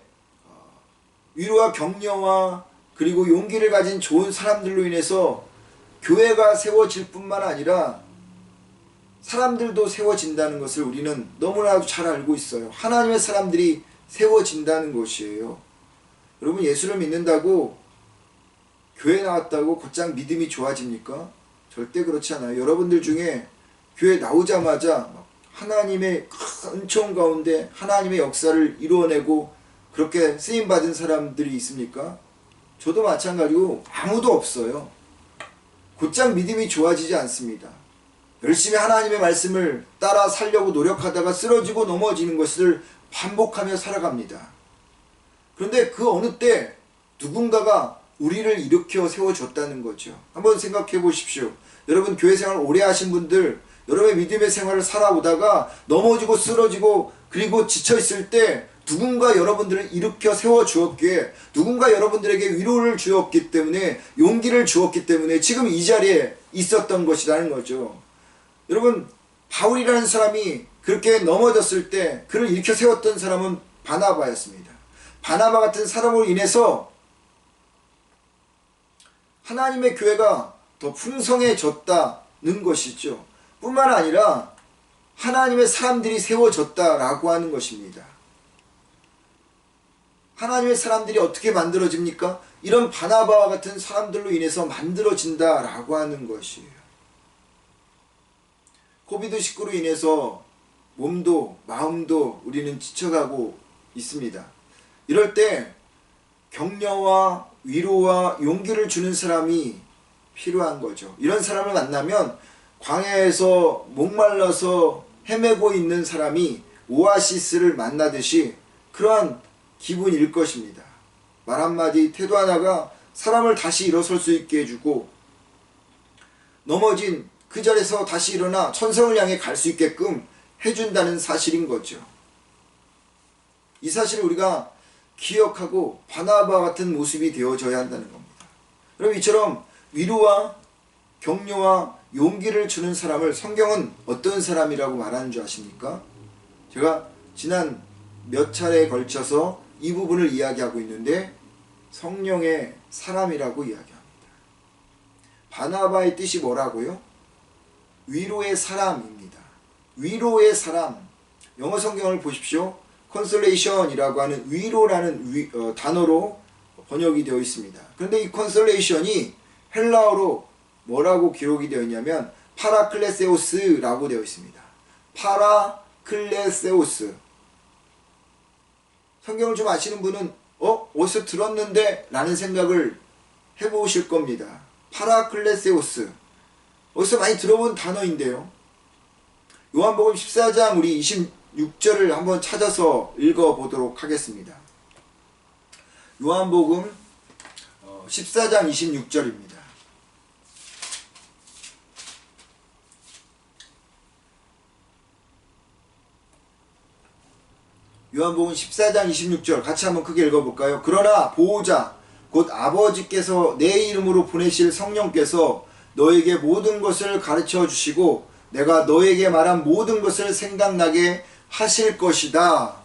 Speaker 1: 위로와 격려와 그리고 용기를 가진 좋은 사람들로 인해서 교회가 세워질 뿐만 아니라 사람들도 세워진다는 것을 우리는 너무나도 잘 알고 있어요. 하나님의 사람들이 세워진다는 것이에요. 여러분, 예수를 믿는다고 교회 나왔다고 곧장 믿음이 좋아집니까? 절대 그렇지 않아요. 여러분들 중에 교회 나오자마자 하나님의 큰 은총 가운데 하나님의 역사를 이루어내고 그렇게 쓰임받은 사람들이 있습니까? 저도 마찬가지고 아무도 없어요. 곧장 믿음이 좋아지지 않습니다. 열심히 하나님의 말씀을 따라 살려고 노력하다가 쓰러지고 넘어지는 것을 반복하며 살아갑니다. 그런데 그 어느 때 누군가가 우리를 일으켜 세워줬다는 거죠. 한번 생각해 보십시오. 여러분, 교회 생활 오래 하신 분들, 여러분의 믿음의 생활을 살아오다가 넘어지고 쓰러지고 그리고 지쳐있을 때 누군가 여러분들을 일으켜 세워주었기에, 누군가 여러분들에게 위로를 주었기 때문에, 용기를 주었기 때문에 지금 이 자리에 있었던 것이라는 거죠. 여러분, 바울이라는 사람이 그렇게 넘어졌을 때 그를 일으켜 세웠던 사람은 바나바였습니다. 바나바 같은 사람으로 인해서 하나님의 교회가 더 풍성해졌다는 것이죠. 뿐만 아니라 하나님의 사람들이 세워졌다라고 하는 것입니다. 하나님의 사람들이 어떻게 만들어집니까? 이런 바나바와 같은 사람들로 인해서 만들어진다라고 하는 것이에요. 코비드19로 인해서 몸도 마음도 우리는 지쳐가고 있습니다. 이럴 때 격려와 위로와 용기를 주는 사람이 필요한 거죠. 이런 사람을 만나면 광야에서 목말라서 헤매고 있는 사람이 오아시스를 만나듯이 그러한 기분일 것입니다. 말 한마디, 태도 하나가 사람을 다시 일어설 수 있게 해주고 넘어진 그 자리에서 다시 일어나 천성을 향해 갈 수 있게끔 해준다는 사실인 거죠. 이 사실을 우리가 기억하고 바나바 같은 모습이 되어져야 한다는 겁니다. 그럼 이처럼 위로와 격려와 용기를 주는 사람을 성경은 어떤 사람이라고 말하는 줄 아십니까? 제가 지난 몇 차례에 걸쳐서 이 부분을 이야기하고 있는데 성령의 사람이라고 이야기합니다. 바나바의 뜻이 뭐라고요? 위로의 사람입니다. 위로의 사람. 영어 성경을 보십시오. consolation이라고 하는 위로라는 단어로 번역이 되어 있습니다. 그런데 이 consolation이 헬라어로 뭐라고 기록이 되어 있냐면 파라클레세오스라고 되어 있습니다. 파라클레세오스. 성경을 좀 아시는 분은 어디서 들었는데? 라는 생각을 해보실 겁니다. 파라클레세오스. 어디서 많이 들어본 단어인데요. 요한복음 14장 우리 26절을 한번 찾아서 읽어보도록 하겠습니다. 요한복음 14장 26절입니다. 요한복음 14장 26절 같이 한번 크게 읽어볼까요? 그러나 보호자 곧 아버지께서 내 이름으로 보내실 성령께서 너에게 모든 것을 가르쳐 주시고 내가 너에게 말한 모든 것을 생각나게 하실 것이다.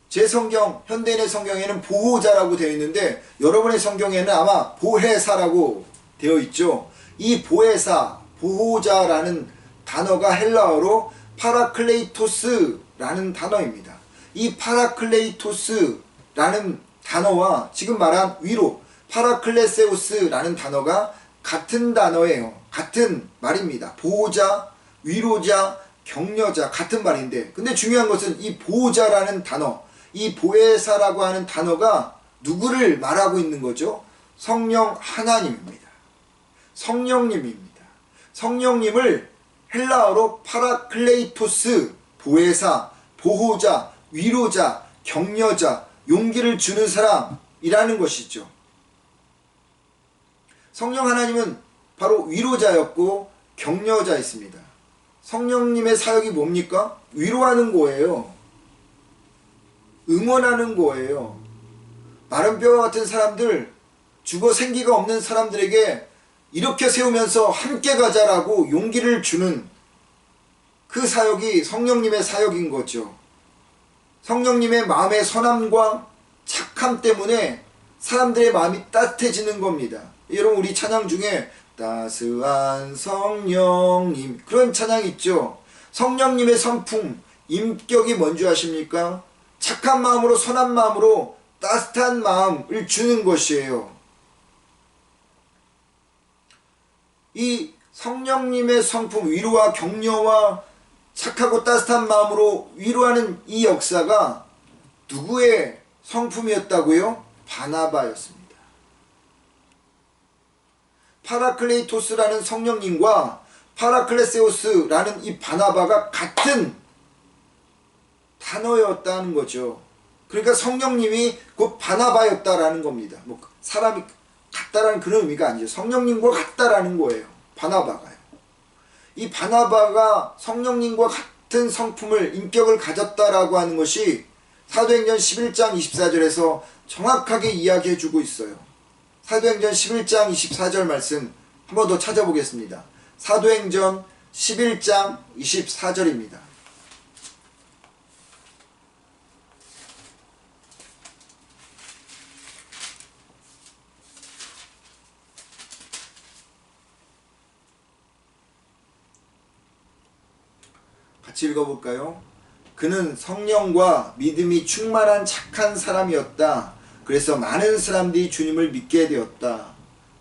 Speaker 1: 제 성경, 현대인의 성경에는 보호자라고 되어 있는데 여러분의 성경에는 아마 보혜사라고 되어 있죠. 이 보혜사, 보호자라는 단어가 헬라어로 파라클레이토스라는 단어입니다. 이 파라클레이토스라는 단어와 지금 말한 위로, 파라클레세우스라는 단어가 같은 단어예요. 같은 말입니다. 보호자, 위로자, 격려자 같은 말인데 근데 중요한 것은 이 보호자라는 단어, 이 보혜사라고 하는 단어가 누구를 말하고 있는 거죠? 성령 하나님입니다. 성령님입니다. 성령님을 헬라어로 파라클레이토스, 보혜사, 보호자, 위로자, 격려자, 용기를 주는 사람이라는 것이죠. 성령 하나님은 바로 위로자였고 격려자였습니다. 성령님의 사역이 뭡니까? 위로하는 거예요. 응원하는 거예요. 마른 뼈와 같은 사람들, 죽어 생기가 없는 사람들에게 이렇게 세우면서 함께 가자라고 용기를 주는 그 사역이 성령님의 사역인 거죠. 성령님의 마음의 선함과 착함 때문에 사람들의 마음이 따뜻해지는 겁니다. 여러분, 우리 찬양 중에 따스한 성령님, 그런 찬양 있죠. 성령님의 성품, 인격이 뭔지 아십니까? 착한 마음으로, 선한 마음으로 따뜻한 마음을 주는 것이에요. 이 성령님의 성품, 위로와 격려와 착하고 따뜻한 마음으로 위로하는 이 역사가 누구의 성품이었다고요? 바나바였습니다. 파라클레이토스라는 성령님과 파라클레세우스라는 이 바나바가 같은 단어였다는 거죠. 그러니까 성령님이 곧 바나바였다라는 겁니다. 뭐 사람이 같다라는 그런 의미가 아니죠. 성령님과 같다라는 거예요. 바나바가요. 이 바나바가 성령님과 같은 성품을, 인격을 가졌다라고 하는 것이 사도행전 11장 24절에서 정확하게 이야기해주고 있어요. 사도행전 11장 24절 말씀 한 번 더 찾아보겠습니다. 사도행전 11장 24절입니다. 같이 읽어볼까요? 그는 성령과 믿음이 충만한 착한 사람이었다. 그래서 많은 사람들이 주님을 믿게 되었다.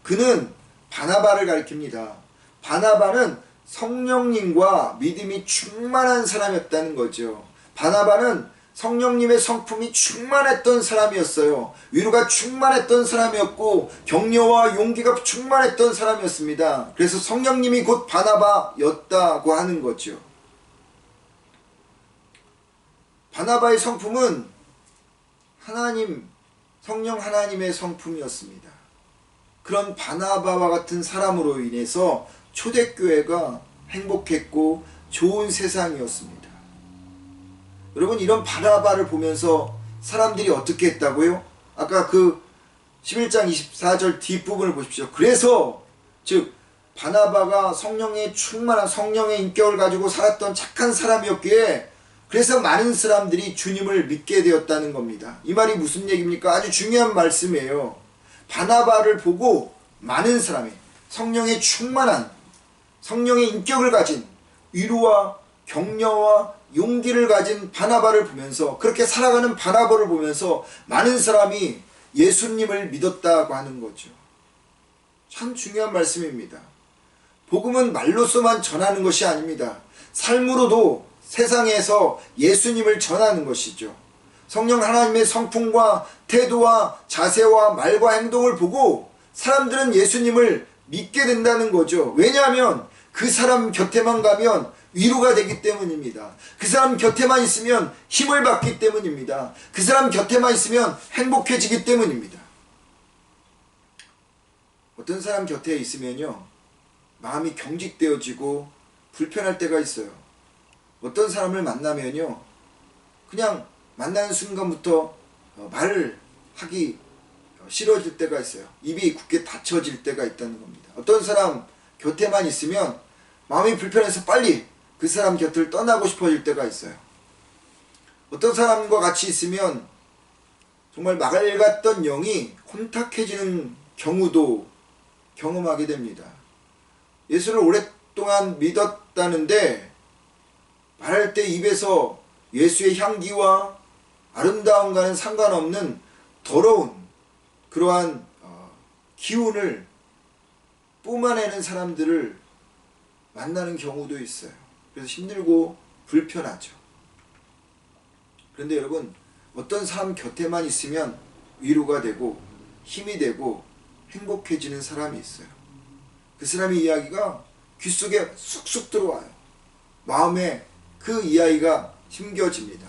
Speaker 1: 그는 바나바를 가리킵니다. 바나바는 성령님과 믿음이 충만한 사람이었다는 거죠. 바나바는 성령님의 성품이 충만했던 사람이었어요. 위로가 충만했던 사람이었고 격려와 용기가 충만했던 사람이었습니다. 그래서 성령님이 곧 바나바였다고 하는 거죠. 바나바의 성품은 하나님, 성령 하나님의 성품이었습니다. 그런 바나바와 같은 사람으로 인해서 초대교회가 행복했고 좋은 세상이었습니다. 여러분, 이런 바나바를 보면서 사람들이 어떻게 했다고요? 아까 그 11장 24절 뒷부분을 보십시오. 그래서 즉 바나바가 성령의 충만한 성령의 인격을 가지고 살았던 착한 사람이었기에 그래서 많은 사람들이 주님을 믿게 되었다는 겁니다. 이 말이 무슨 얘기입니까? 아주 중요한 말씀이에요. 바나바를 보고 많은 사람이 성령의 충만한 성령의 인격을 가진 위로와 격려와 용기를 가진 바나바를 보면서 그렇게 살아가는 바나바를 보면서 많은 사람이 예수님을 믿었다고 하는 거죠. 참 중요한 말씀입니다. 복음은 말로서만 전하는 것이 아닙니다. 삶으로도 세상에서 예수님을 전하는 것이죠. 성령 하나님의 성품과 태도와 자세와 말과 행동을 보고 사람들은 예수님을 믿게 된다는 거죠. 왜냐하면 그 사람 곁에만 가면 위로가 되기 때문입니다. 그 사람 곁에만 있으면 힘을 받기 때문입니다. 그 사람 곁에만 있으면 행복해지기 때문입니다. 어떤 사람 곁에 있으면요, 마음이 경직되어지고 불편할 때가 있어요. 어떤 사람을 만나면요, 그냥 만나는 순간부터 말을 하기 싫어질 때가 있어요. 입이 굳게 닫혀질 때가 있다는 겁니다. 어떤 사람 곁에만 있으면 마음이 불편해서 빨리 그 사람 곁을 떠나고 싶어질 때가 있어요. 어떤 사람과 같이 있으면 정말 맑았던 영이 혼탁해지는 경우도 경험하게 됩니다. 예수를 오랫동안 믿었다는데 말할 때 입에서 예수의 향기와 아름다움과는 상관없는 더러운 그러한 기운을 뿜어내는 사람들을 만나는 경우도 있어요. 그래서 힘들고 불편하죠. 그런데 여러분, 어떤 사람 곁에만 있으면 위로가 되고 힘이 되고 행복해지는 사람이 있어요. 그 사람의 이야기가 귀 속에 쑥쑥 들어와요. 마음에 그 이야기가 심겨집니다.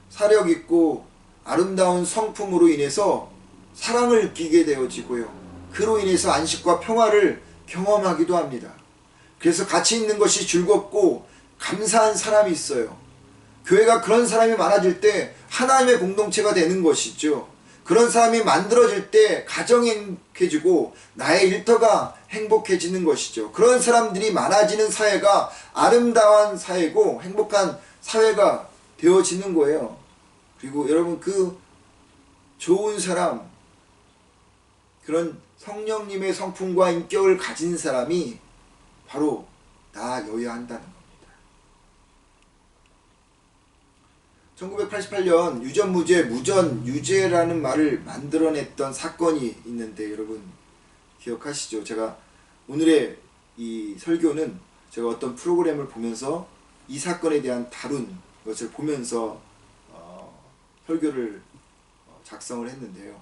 Speaker 1: 사력 있고 아름다운 성품으로 인해서 사랑을 느끼게 되어지고요. 그로 인해서 안식과 평화를 경험하기도 합니다. 그래서 같이 있는 것이 즐겁고 감사한 사람이 있어요. 교회가 그런 사람이 많아질 때 하나님의 공동체가 되는 것이죠. 그런 사람이 만들어질 때 가정이 행복해지고 나의 일터가 행복해지는 것이죠. 그런 사람들이 많아지는 사회가 아름다운 사회고 행복한 사회가 되어지는 거예요. 그리고 여러분, 그 좋은 사람, 그런 성령님의 성품과 인격을 가진 사람이 바로 나여야 한다는 겁니다. 1988년 유전무죄, 무전유죄라는 말을 만들어냈던 사건이 있는데 여러분 기억하시죠? 제가 오늘의 이 설교는 제가 어떤 프로그램을 보면서 이 사건에 대한 다룬 것을 보면서 설교를 작성을 했는데요.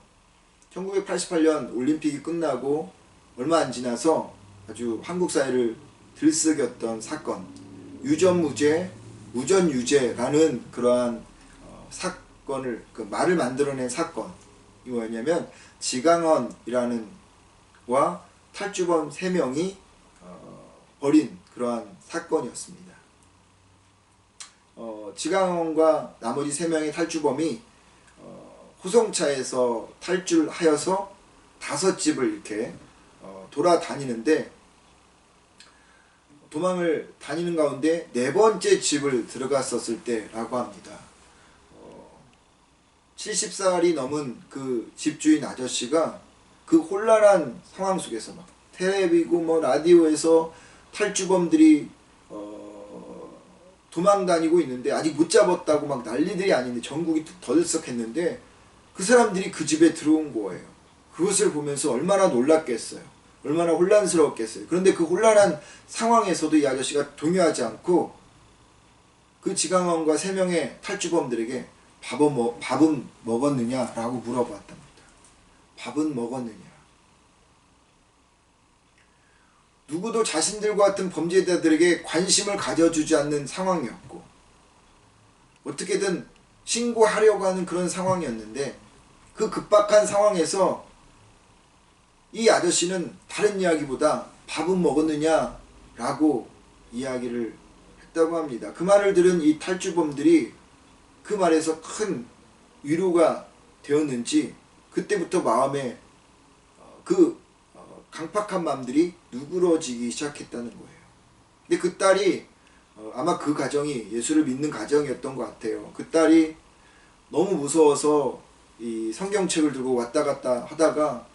Speaker 1: 1988년 올림픽이 끝나고 얼마 안 지나서 아주 한국 사회를 들썩였던 사건, 유전무죄, 무전유죄라는 그러한 사건을, 그 말을 만들어낸 사건이 뭐였냐면 지강원이라는 와 탈주범 3명이 벌인 그러한 사건이었습니다. 지강원과 나머지 3명의 탈주범이 호송차에서 탈출하여서 5집을 이렇게 돌아다니는데 도망을 다니는 가운데 4번째 집을 들어갔었을 때라고 합니다. 70살이 넘은 그 집주인 아저씨가 그 혼란한 상황 속에서 막 텔레비고 뭐 라디오에서 탈주범들이 도망 다니고 있는데 아직 못 잡았다고 막 난리들이 아닌데 전국이 덜썩했는데 그 사람들이 그 집에 들어온 거예요. 그것을 보면서 얼마나 놀랐겠어요. 얼마나 혼란스러웠겠어요. 그런데 그 혼란한 상황에서도 이 아저씨가 동요하지 않고 그 지강원과 3명의 탈주범들에게 밥은 먹었느냐? 라고 물어봤답니다. 밥은 먹었느냐? 누구도 자신들과 같은 범죄자들에게 관심을 가져주지 않는 상황이었고 어떻게든 신고하려고 하는 그런 상황이었는데 그 급박한 상황에서 이 아저씨는 다른 이야기보다 밥은 먹었느냐? 라고 이야기를 했다고 합니다. 그 말을 들은 이 탈주범들이 그 말에서 큰 위로가 되었는지 그때부터 마음에 그 강팍한 마음들이 누그러지기 시작했다는 거예요. 근데 그 딸이 아마 그 가정이 예수를 믿는 가정이었던 것 같아요. 그 딸이 너무 무서워서 이 성경책을 들고 왔다 갔다 하다가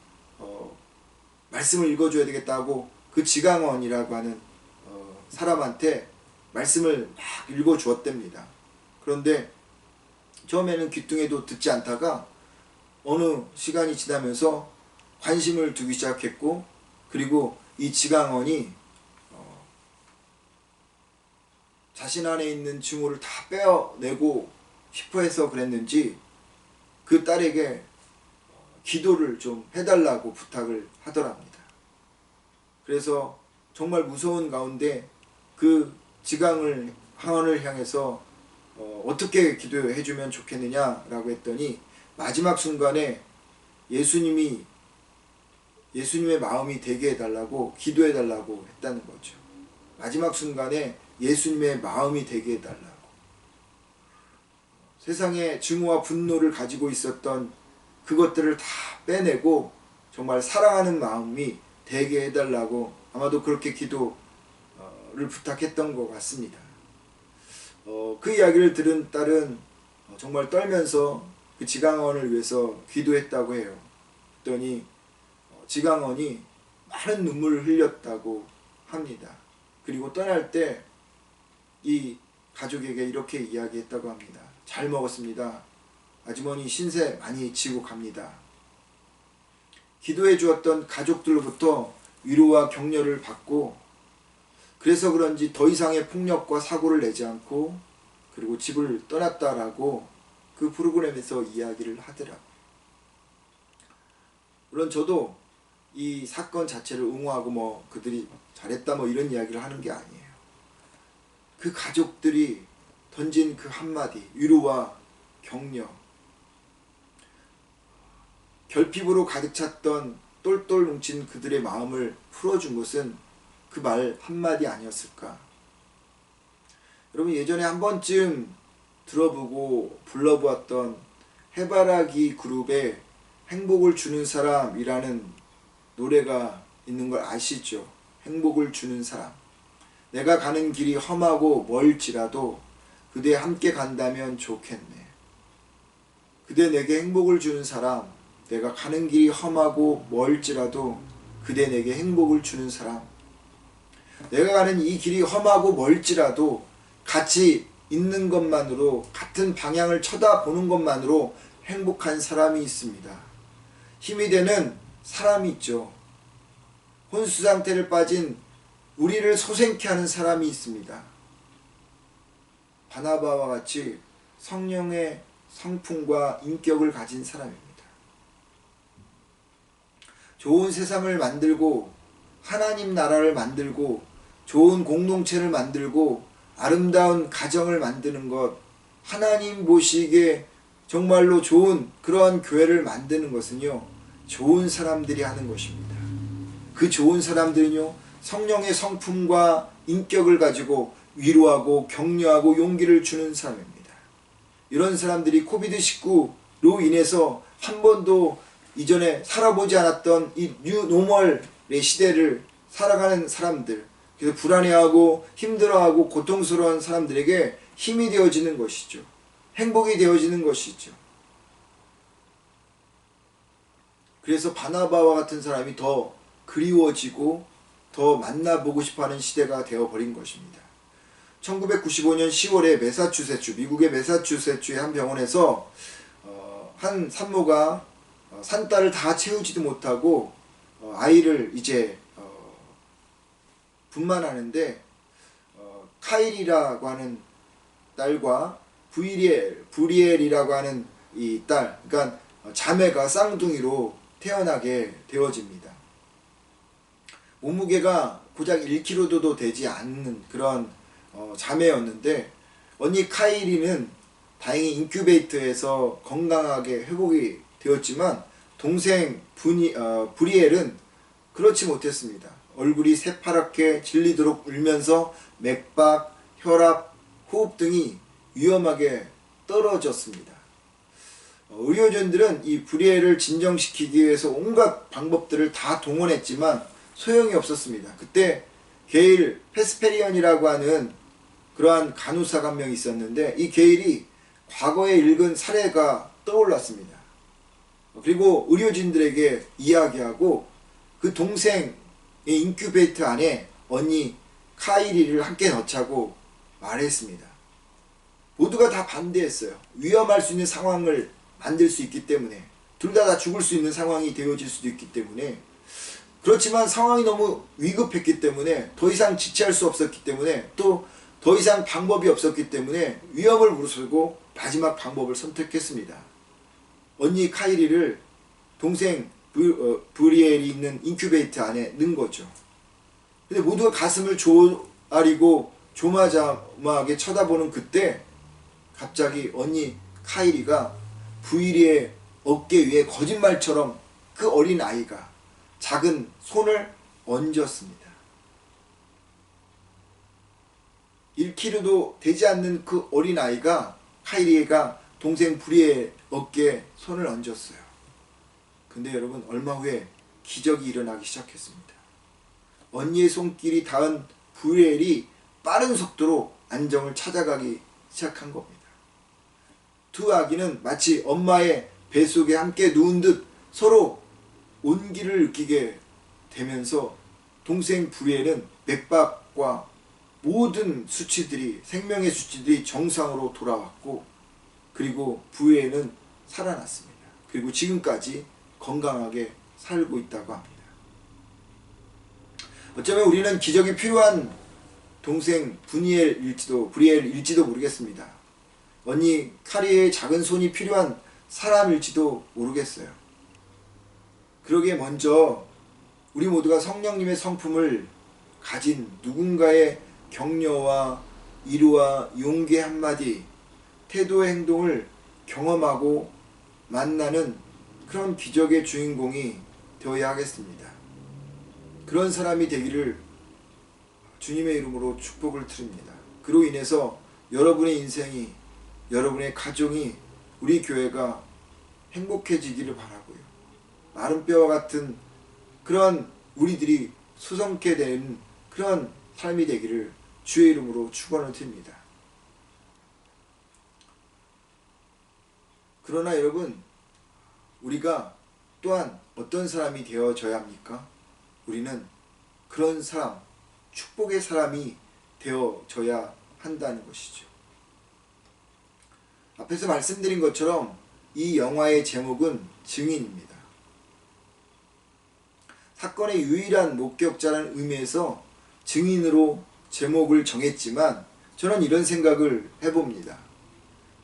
Speaker 1: 말씀을 읽어줘야 되겠다고 그 지강원이라고 하는 사람한테 말씀을 막 읽어주었답니다. 그런데 처음에는 귀뚱해도 듣지 않다가 어느 시간이 지나면서 관심을 두기 시작했고 그리고 이 지강원이 자신 안에 있는 증오를 다 빼어내고 싶어해서 그랬는지 그 딸에게 기도를 좀 해달라고 부탁을 하더랍니다. 그래서 정말 무서운 가운데 그 지강원을 향해서 어떻게 기도해주면 좋겠느냐라고 했더니 마지막 순간에 예수님의 마음이 되게 해달라고 기도해달라고 했다는 거죠. 마지막 순간에 예수님의 마음이 되게 해달라고. 세상에 증오와 분노를 가지고 있었던 그것들을 다 빼내고 정말 사랑하는 마음이 되게 해달라고 아마도 그렇게 기도를 부탁했던 것 같습니다. 그 이야기를 들은 딸은 정말 떨면서 그 지강원을 위해서 기도했다고 해요. 그랬더니 지강원이 많은 눈물을 흘렸다고 합니다. 그리고 떠날 때 이 가족에게 이렇게 이야기했다고 합니다. 잘 먹었습니다. 아주머니 신세 많이 지고 갑니다. 기도해 주었던 가족들로부터 위로와 격려를 받고 그래서 그런지 더 이상의 폭력과 사고를 내지 않고 그리고 집을 떠났다라고 그 프로그램에서 이야기를 하더라고요. 물론 저도 이 사건 자체를 옹호하고 뭐 그들이 잘했다 뭐 이런 이야기를 하는 게 아니에요. 그 가족들이 던진 그 한마디 위로와 격려, 결핍으로 가득 찼던 똘똘 뭉친 그들의 마음을 풀어준 것은 그 말 한마디 아니었을까. 여러분 예전에 한 번쯤 들어보고 불러보았던 해바라기 그룹의 행복을 주는 사람이라는 노래가 있는 걸 아시죠? 행복을 주는 사람. 내가 가는 길이 험하고 멀지라도 그대 함께 간다면 좋겠네. 그대 내게 행복을 주는 사람. 내가 가는 길이 험하고 멀지라도 그대 내게 행복을 주는 사람. 내가 가는 이 길이 험하고 멀지라도 같이 있는 것만으로, 같은 방향을 쳐다보는 것만으로 행복한 사람이 있습니다. 힘이 되는 사람이 있죠. 혼수 상태를 빠진 우리를 소생케 하는 사람이 있습니다. 바나바와 같이 성령의 성품과 인격을 가진 사람입니다. 좋은 세상을 만들고 하나님 나라를 만들고 좋은 공동체를 만들고 아름다운 가정을 만드는 것, 하나님 보시기에 정말로 좋은 그러한 교회를 만드는 것은요, 좋은 사람들이 하는 것입니다. 그 좋은 사람들은요, 성령의 성품과 인격을 가지고 위로하고 격려하고 용기를 주는 사람입니다. 이런 사람들이 코비드19로 인해서 한 번도 이전에 살아보지 않았던 이 뉴노멀의 시대를 살아가는 사람들, 그래서 불안해하고 힘들어하고 고통스러운 사람들에게 힘이 되어지는 것이죠. 행복이 되어지는 것이죠. 그래서 바나바와 같은 사람이 더 그리워지고 더 만나보고 싶어하는 시대가 되어버린 것입니다. 1995년 10월에 미국의 매사추세츠의 한 병원에서 한 산모가 산딸을 다 채우지도 못하고 아이를 이제 분만하는데 카일이라고 하는 딸과 브리엘이라고 하는 이 딸, 그러니까 자매가 쌍둥이로 태어나게 되어집니다. 몸무게가 고작 1kg도 되지 않는 그런 자매였는데, 언니 카이리는 다행히 인큐베이터에서 건강하게 회복이 되었지만 동생 브리엘은 그렇지 못했습니다. 얼굴이 새파랗게 질리도록 울면서 맥박, 혈압, 호흡 등이 위험하게 떨어졌습니다. 의료진들은 이 브리엘을 진정시키기 위해서 온갖 방법들을 다 동원했지만 소용이 없었습니다. 그때 게일 페스페리언이라고 하는 그러한 간호사가 한 명 있었는데, 이 게일이 과거에 읽은 사례가 떠올랐습니다. 그리고 의료진들에게 이야기하고 그 동생의 인큐베이터 안에 언니 카이리를 함께 넣자고 말했습니다. 모두가 다 반대했어요. 위험할 수 있는 상황을 만들 수 있기 때문에, 둘 다 죽을 수 있는 상황이 되어질 수도 있기 때문에. 그렇지만 상황이 너무 위급했기 때문에, 더 이상 지체할 수 없었기 때문에, 또 더 이상 방법이 없었기 때문에 위험을 무릅쓰고 마지막 방법을 선택했습니다. 언니 카이리를 동생 브리엘이 있는 인큐베이터 안에 넣은 거죠. 근데 모두가 가슴을 조아리고 조마조마하게 쳐다보는 그때 갑자기 언니 카이리가 브리엘의 어깨 위에 거짓말처럼 그 어린 아이가 작은 손을 얹었습니다. 1kg도 되지 않는 그 어린 아이가, 카이리가 동생 브리엘 어깨에 손을 얹었어요. 근데 여러분, 얼마 후에 기적이 일어나기 시작했습니다. 언니의 손길이 닿은 브리엘이 빠른 속도로 안정을 찾아가기 시작한 겁니다. 두 아기는 마치 엄마의 뱃속에 함께 누운 듯 서로 온기를 느끼게 되면서 동생 브리엘은 맥박과 모든 수치들이, 생명의 수치들이 정상으로 돌아왔고, 그리고 브리엘은 살아났습니다. 그리고 지금까지 건강하게 살고 있다고 합니다. 어쩌면 우리는 기적이 필요한 동생 브리엘일지도 모르겠습니다. 언니 카리의 작은 손이 필요한 사람일지도 모르겠어요. 그러기에 먼저 우리 모두가 성령님의 성품을 가진 누군가의 격려와 위로와 용기 한마디, 태도의 행동을 경험하고 만나는 그런 기적의 주인공이 되어야 하겠습니다. 그런 사람이 되기를 주님의 이름으로 축복을 드립니다. 그로 인해서 여러분의 인생이 여러분의 가정이, 우리 교회가 행복해지기를 바라고요. 마른 뼈와 같은 그런 우리들이 수성케 되는 그런 삶이 되기를 주의 이름으로 축원을 드립니다. 그러나 여러분, 우리가 또한 어떤 사람이 되어져야 합니까? 우리는 그런 사람, 축복의 사람이 되어져야 한다는 것이죠. 앞에서 말씀드린 것처럼 이 영화의 제목은 증인입니다. 사건의 유일한 목격자라는 의미에서 증인으로 제목을 정했지만 저는 이런 생각을 해봅니다.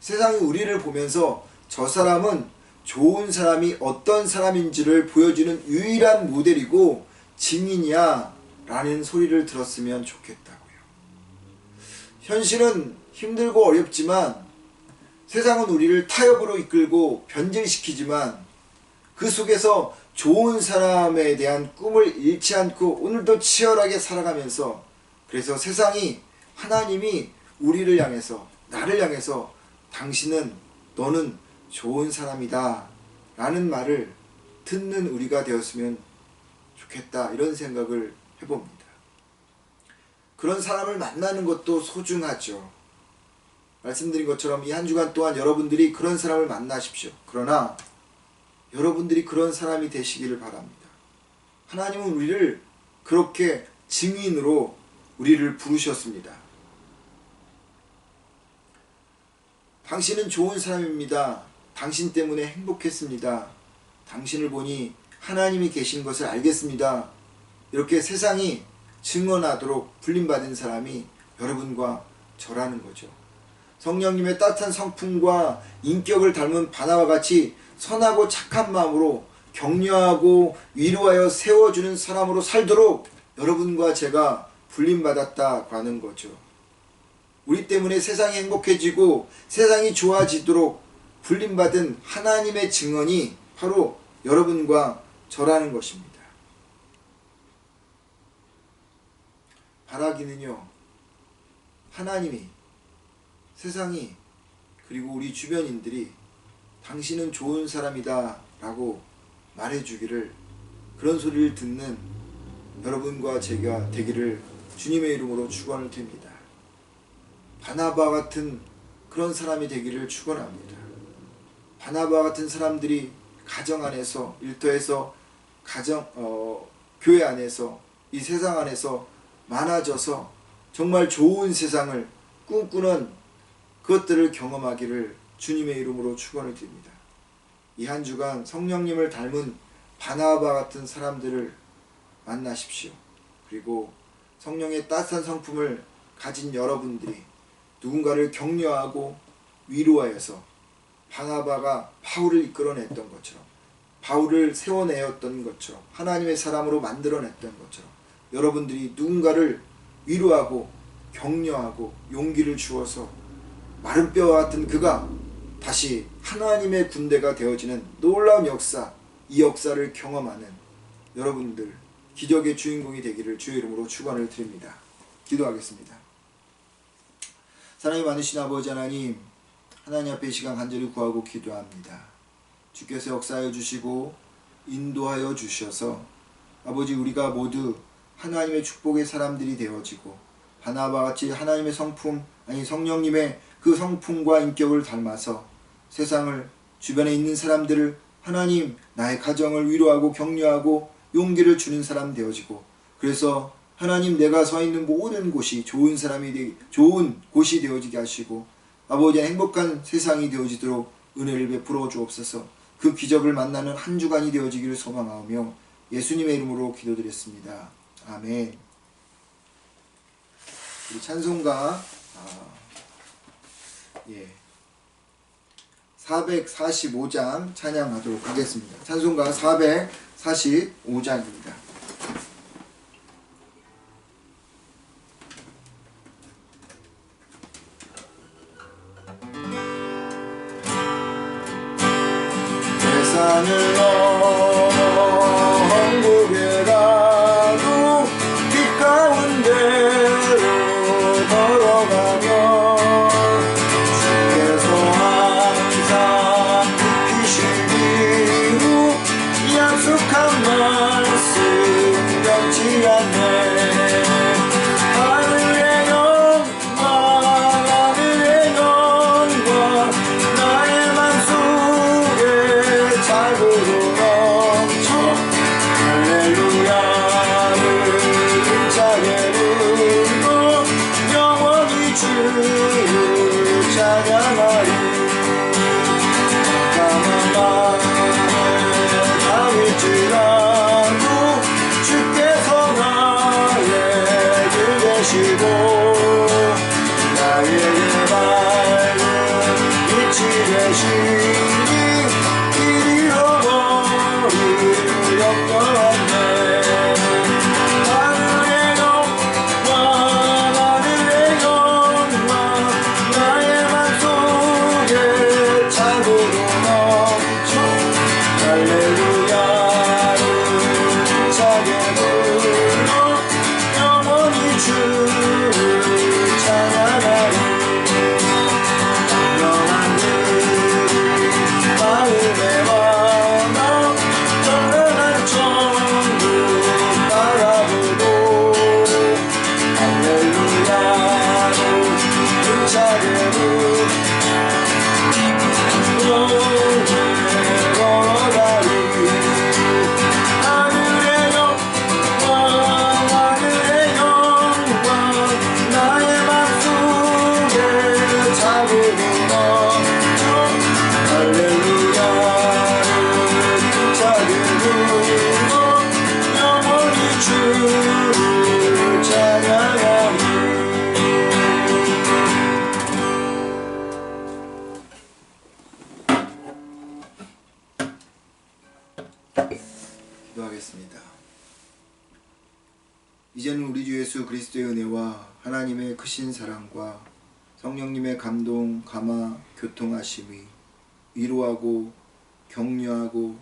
Speaker 1: 세상이 우리를 보면서 저 사람은 좋은 사람이 어떤 사람인지를 보여주는 유일한 모델이고 증인이야 라는 소리를 들었으면 좋겠다고요. 현실은 힘들고 어렵지만 세상은 우리를 타협으로 이끌고 변질시키지만 그 속에서 좋은 사람에 대한 꿈을 잃지 않고 오늘도 치열하게 살아가면서, 그래서 세상이, 하나님이 우리를 향해서, 나를 향해서 당신은, 너는 좋은 사람이다 라는 말을 듣는 우리가 되었으면 좋겠다, 이런 생각을 해봅니다. 그런 사람을 만나는 것도 소중하죠. 말씀드린 것처럼 이 한 주간 동안 여러분들이 그런 사람을 만나십시오. 그러나 여러분들이 그런 사람이 되시기를 바랍니다. 하나님은 우리를 그렇게 증인으로 우리를 부르셨습니다. 당신은 좋은 사람입니다. 당신 때문에 행복했습니다. 당신을 보니 하나님이 계신 것을 알겠습니다. 이렇게 세상이 증언하도록 불림받은 사람이 여러분과 저라는 거죠. 성령님의 따뜻한 성품과 인격을 닮은 바나와 같이 선하고 착한 마음으로 격려하고 위로하여 세워주는 사람으로 살도록 여러분과 제가 불림받았다고 하는 거죠. 우리 때문에 세상이 행복해지고 세상이 좋아지도록 불림받은 하나님의 증언이 바로 여러분과 저라는 것입니다. 바라기는요, 하나님이, 세상이, 그리고 우리 주변인들이 당신은 좋은 사람이다 라고 말해주기를, 그런 소리를 듣는 여러분과 제가 되기를 주님의 이름으로 축원을 드립니다. 바나바 같은 그런 사람이 되기를 축원합니다. 바나바 같은 사람들이 가정 안에서, 일터에서, 교회 안에서, 이 세상 안에서 많아져서 정말 좋은 세상을 꿈꾸는 그것들을 경험하기를 주님의 이름으로 축원을 드립니다. 이 한 주간 성령님을 닮은 바나바 같은 사람들을 만나십시오. 그리고 성령의 따뜻한 성품을 가진 여러분들이 누군가를 격려하고 위로하여서 바나바가 바울을 이끌어냈던 것처럼, 바울을 세워내었던 것처럼, 하나님의 사람으로 만들어냈던 것처럼 여러분들이 누군가를 위로하고 격려하고 용기를 주어서 마른 뼈와 같은 그가 다시 하나님의 군대가 되어지는 놀라운 역사, 이 역사를 경험하는 여러분들, 기적의 주인공이 되기를 주의 이름으로 축원을 드립니다. 기도하겠습니다. 사랑이 많으신 아버지 하나님, 하나님 앞에 이 시간 간절히 구하고 기도합니다. 주께서 역사하여 주시고 인도하여 주셔서 아버지, 우리가 모두 하나님의 축복의 사람들이 되어지고 바나바와 같이 하나님의 성품, 아니 성령님의 그 성품과 인격을 닮아서 세상을, 주변에 있는 사람들을, 하나님, 나의 가정을 위로하고 격려하고 용기를 주는 사람 되어지고, 그래서 하나님, 내가 서 있는 모든 곳이 좋은 곳이 되어지게 하시고 아버지의 행복한 세상이 되어지도록 은혜를 베풀어 주옵소서. 그 기적을 만나는 한 주간이 되어지기를 소망하며 예수님의 이름으로 기도드렸습니다. 아멘. 우리 찬송가 445장 찬양하도록 하겠습니다. 찬송가 445장입니다. 세상을 넘어 천국에 가도 빛 가운데로 걸어가며 주께서 잊지 않네. 하늘의 영광 하늘의 영광 나의 맘속에 자고로 넘쳐 할렐루야를 힘차게 부르고 영원히 주를 찬양하리. 깜깜한 밤이 지나도 주께서 나에게 계시고 나에게 밝은 빛이 되시니 길 잃어버릴 염려 없네. 하늘의 영광 하늘의 영광 나의 맘속에 자고로 넘쳐 할렐루야를 힘차게 불러 영원히 주를 찬양하리. 영원한 들이 마음에 와나 정연한 천국 바라보고 할렐루야를 힘차게 불러 걸어가리. 하늘의 영광 하늘의 영광 나의 맘속에 자고로 넘쳐 할렐루야를 힘차게 부르고 영원히 주를 찬양하리. 기도하겠습니다. 이제는 우리 주 예수 그리스도의 은혜와 하나님의 크신 사랑과 성령님의 감동, 감화, 교통하심이 위로하고 격려하고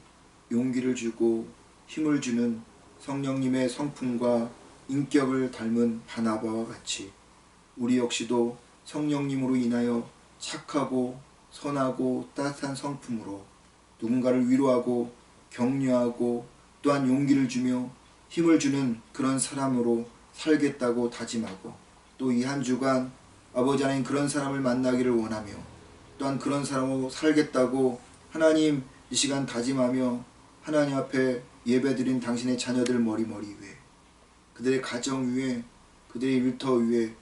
Speaker 1: 용기를 주고 힘을 주는 성령님의 성품과 인격을 닮은 바나바와 같이 우리 역시도 성령님으로 인하여 착하고 선하고 따뜻한 성품으로 누군가를 위로하고 격려하고 또한 용기를 주며 힘을 주는 그런 사람으로 살겠다고 다짐하고 또 이 한 주간 아버지 하나님 그런 사람을 만나기를 원하며 또한 그런 사람으로 살겠다고 하나님 이 시간 다짐하며 하나님 앞에 예배드린 당신의 자녀들 머리머리 위에 그들의 가정 위에 그들의 일터 위에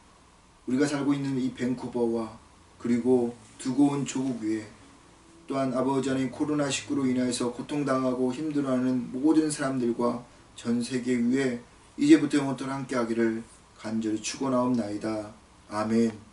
Speaker 1: 우리가 살고 있는 이 밴쿠버와 그리고 두고 온 조국 위에 또한 아버지 하나님 코로나19로 인해서 고통당하고 힘들어하는 모든 사람들과 전 세계 위에 이제부터 영원토록 함께하기를 간절히 축원하옵나이다. 아멘.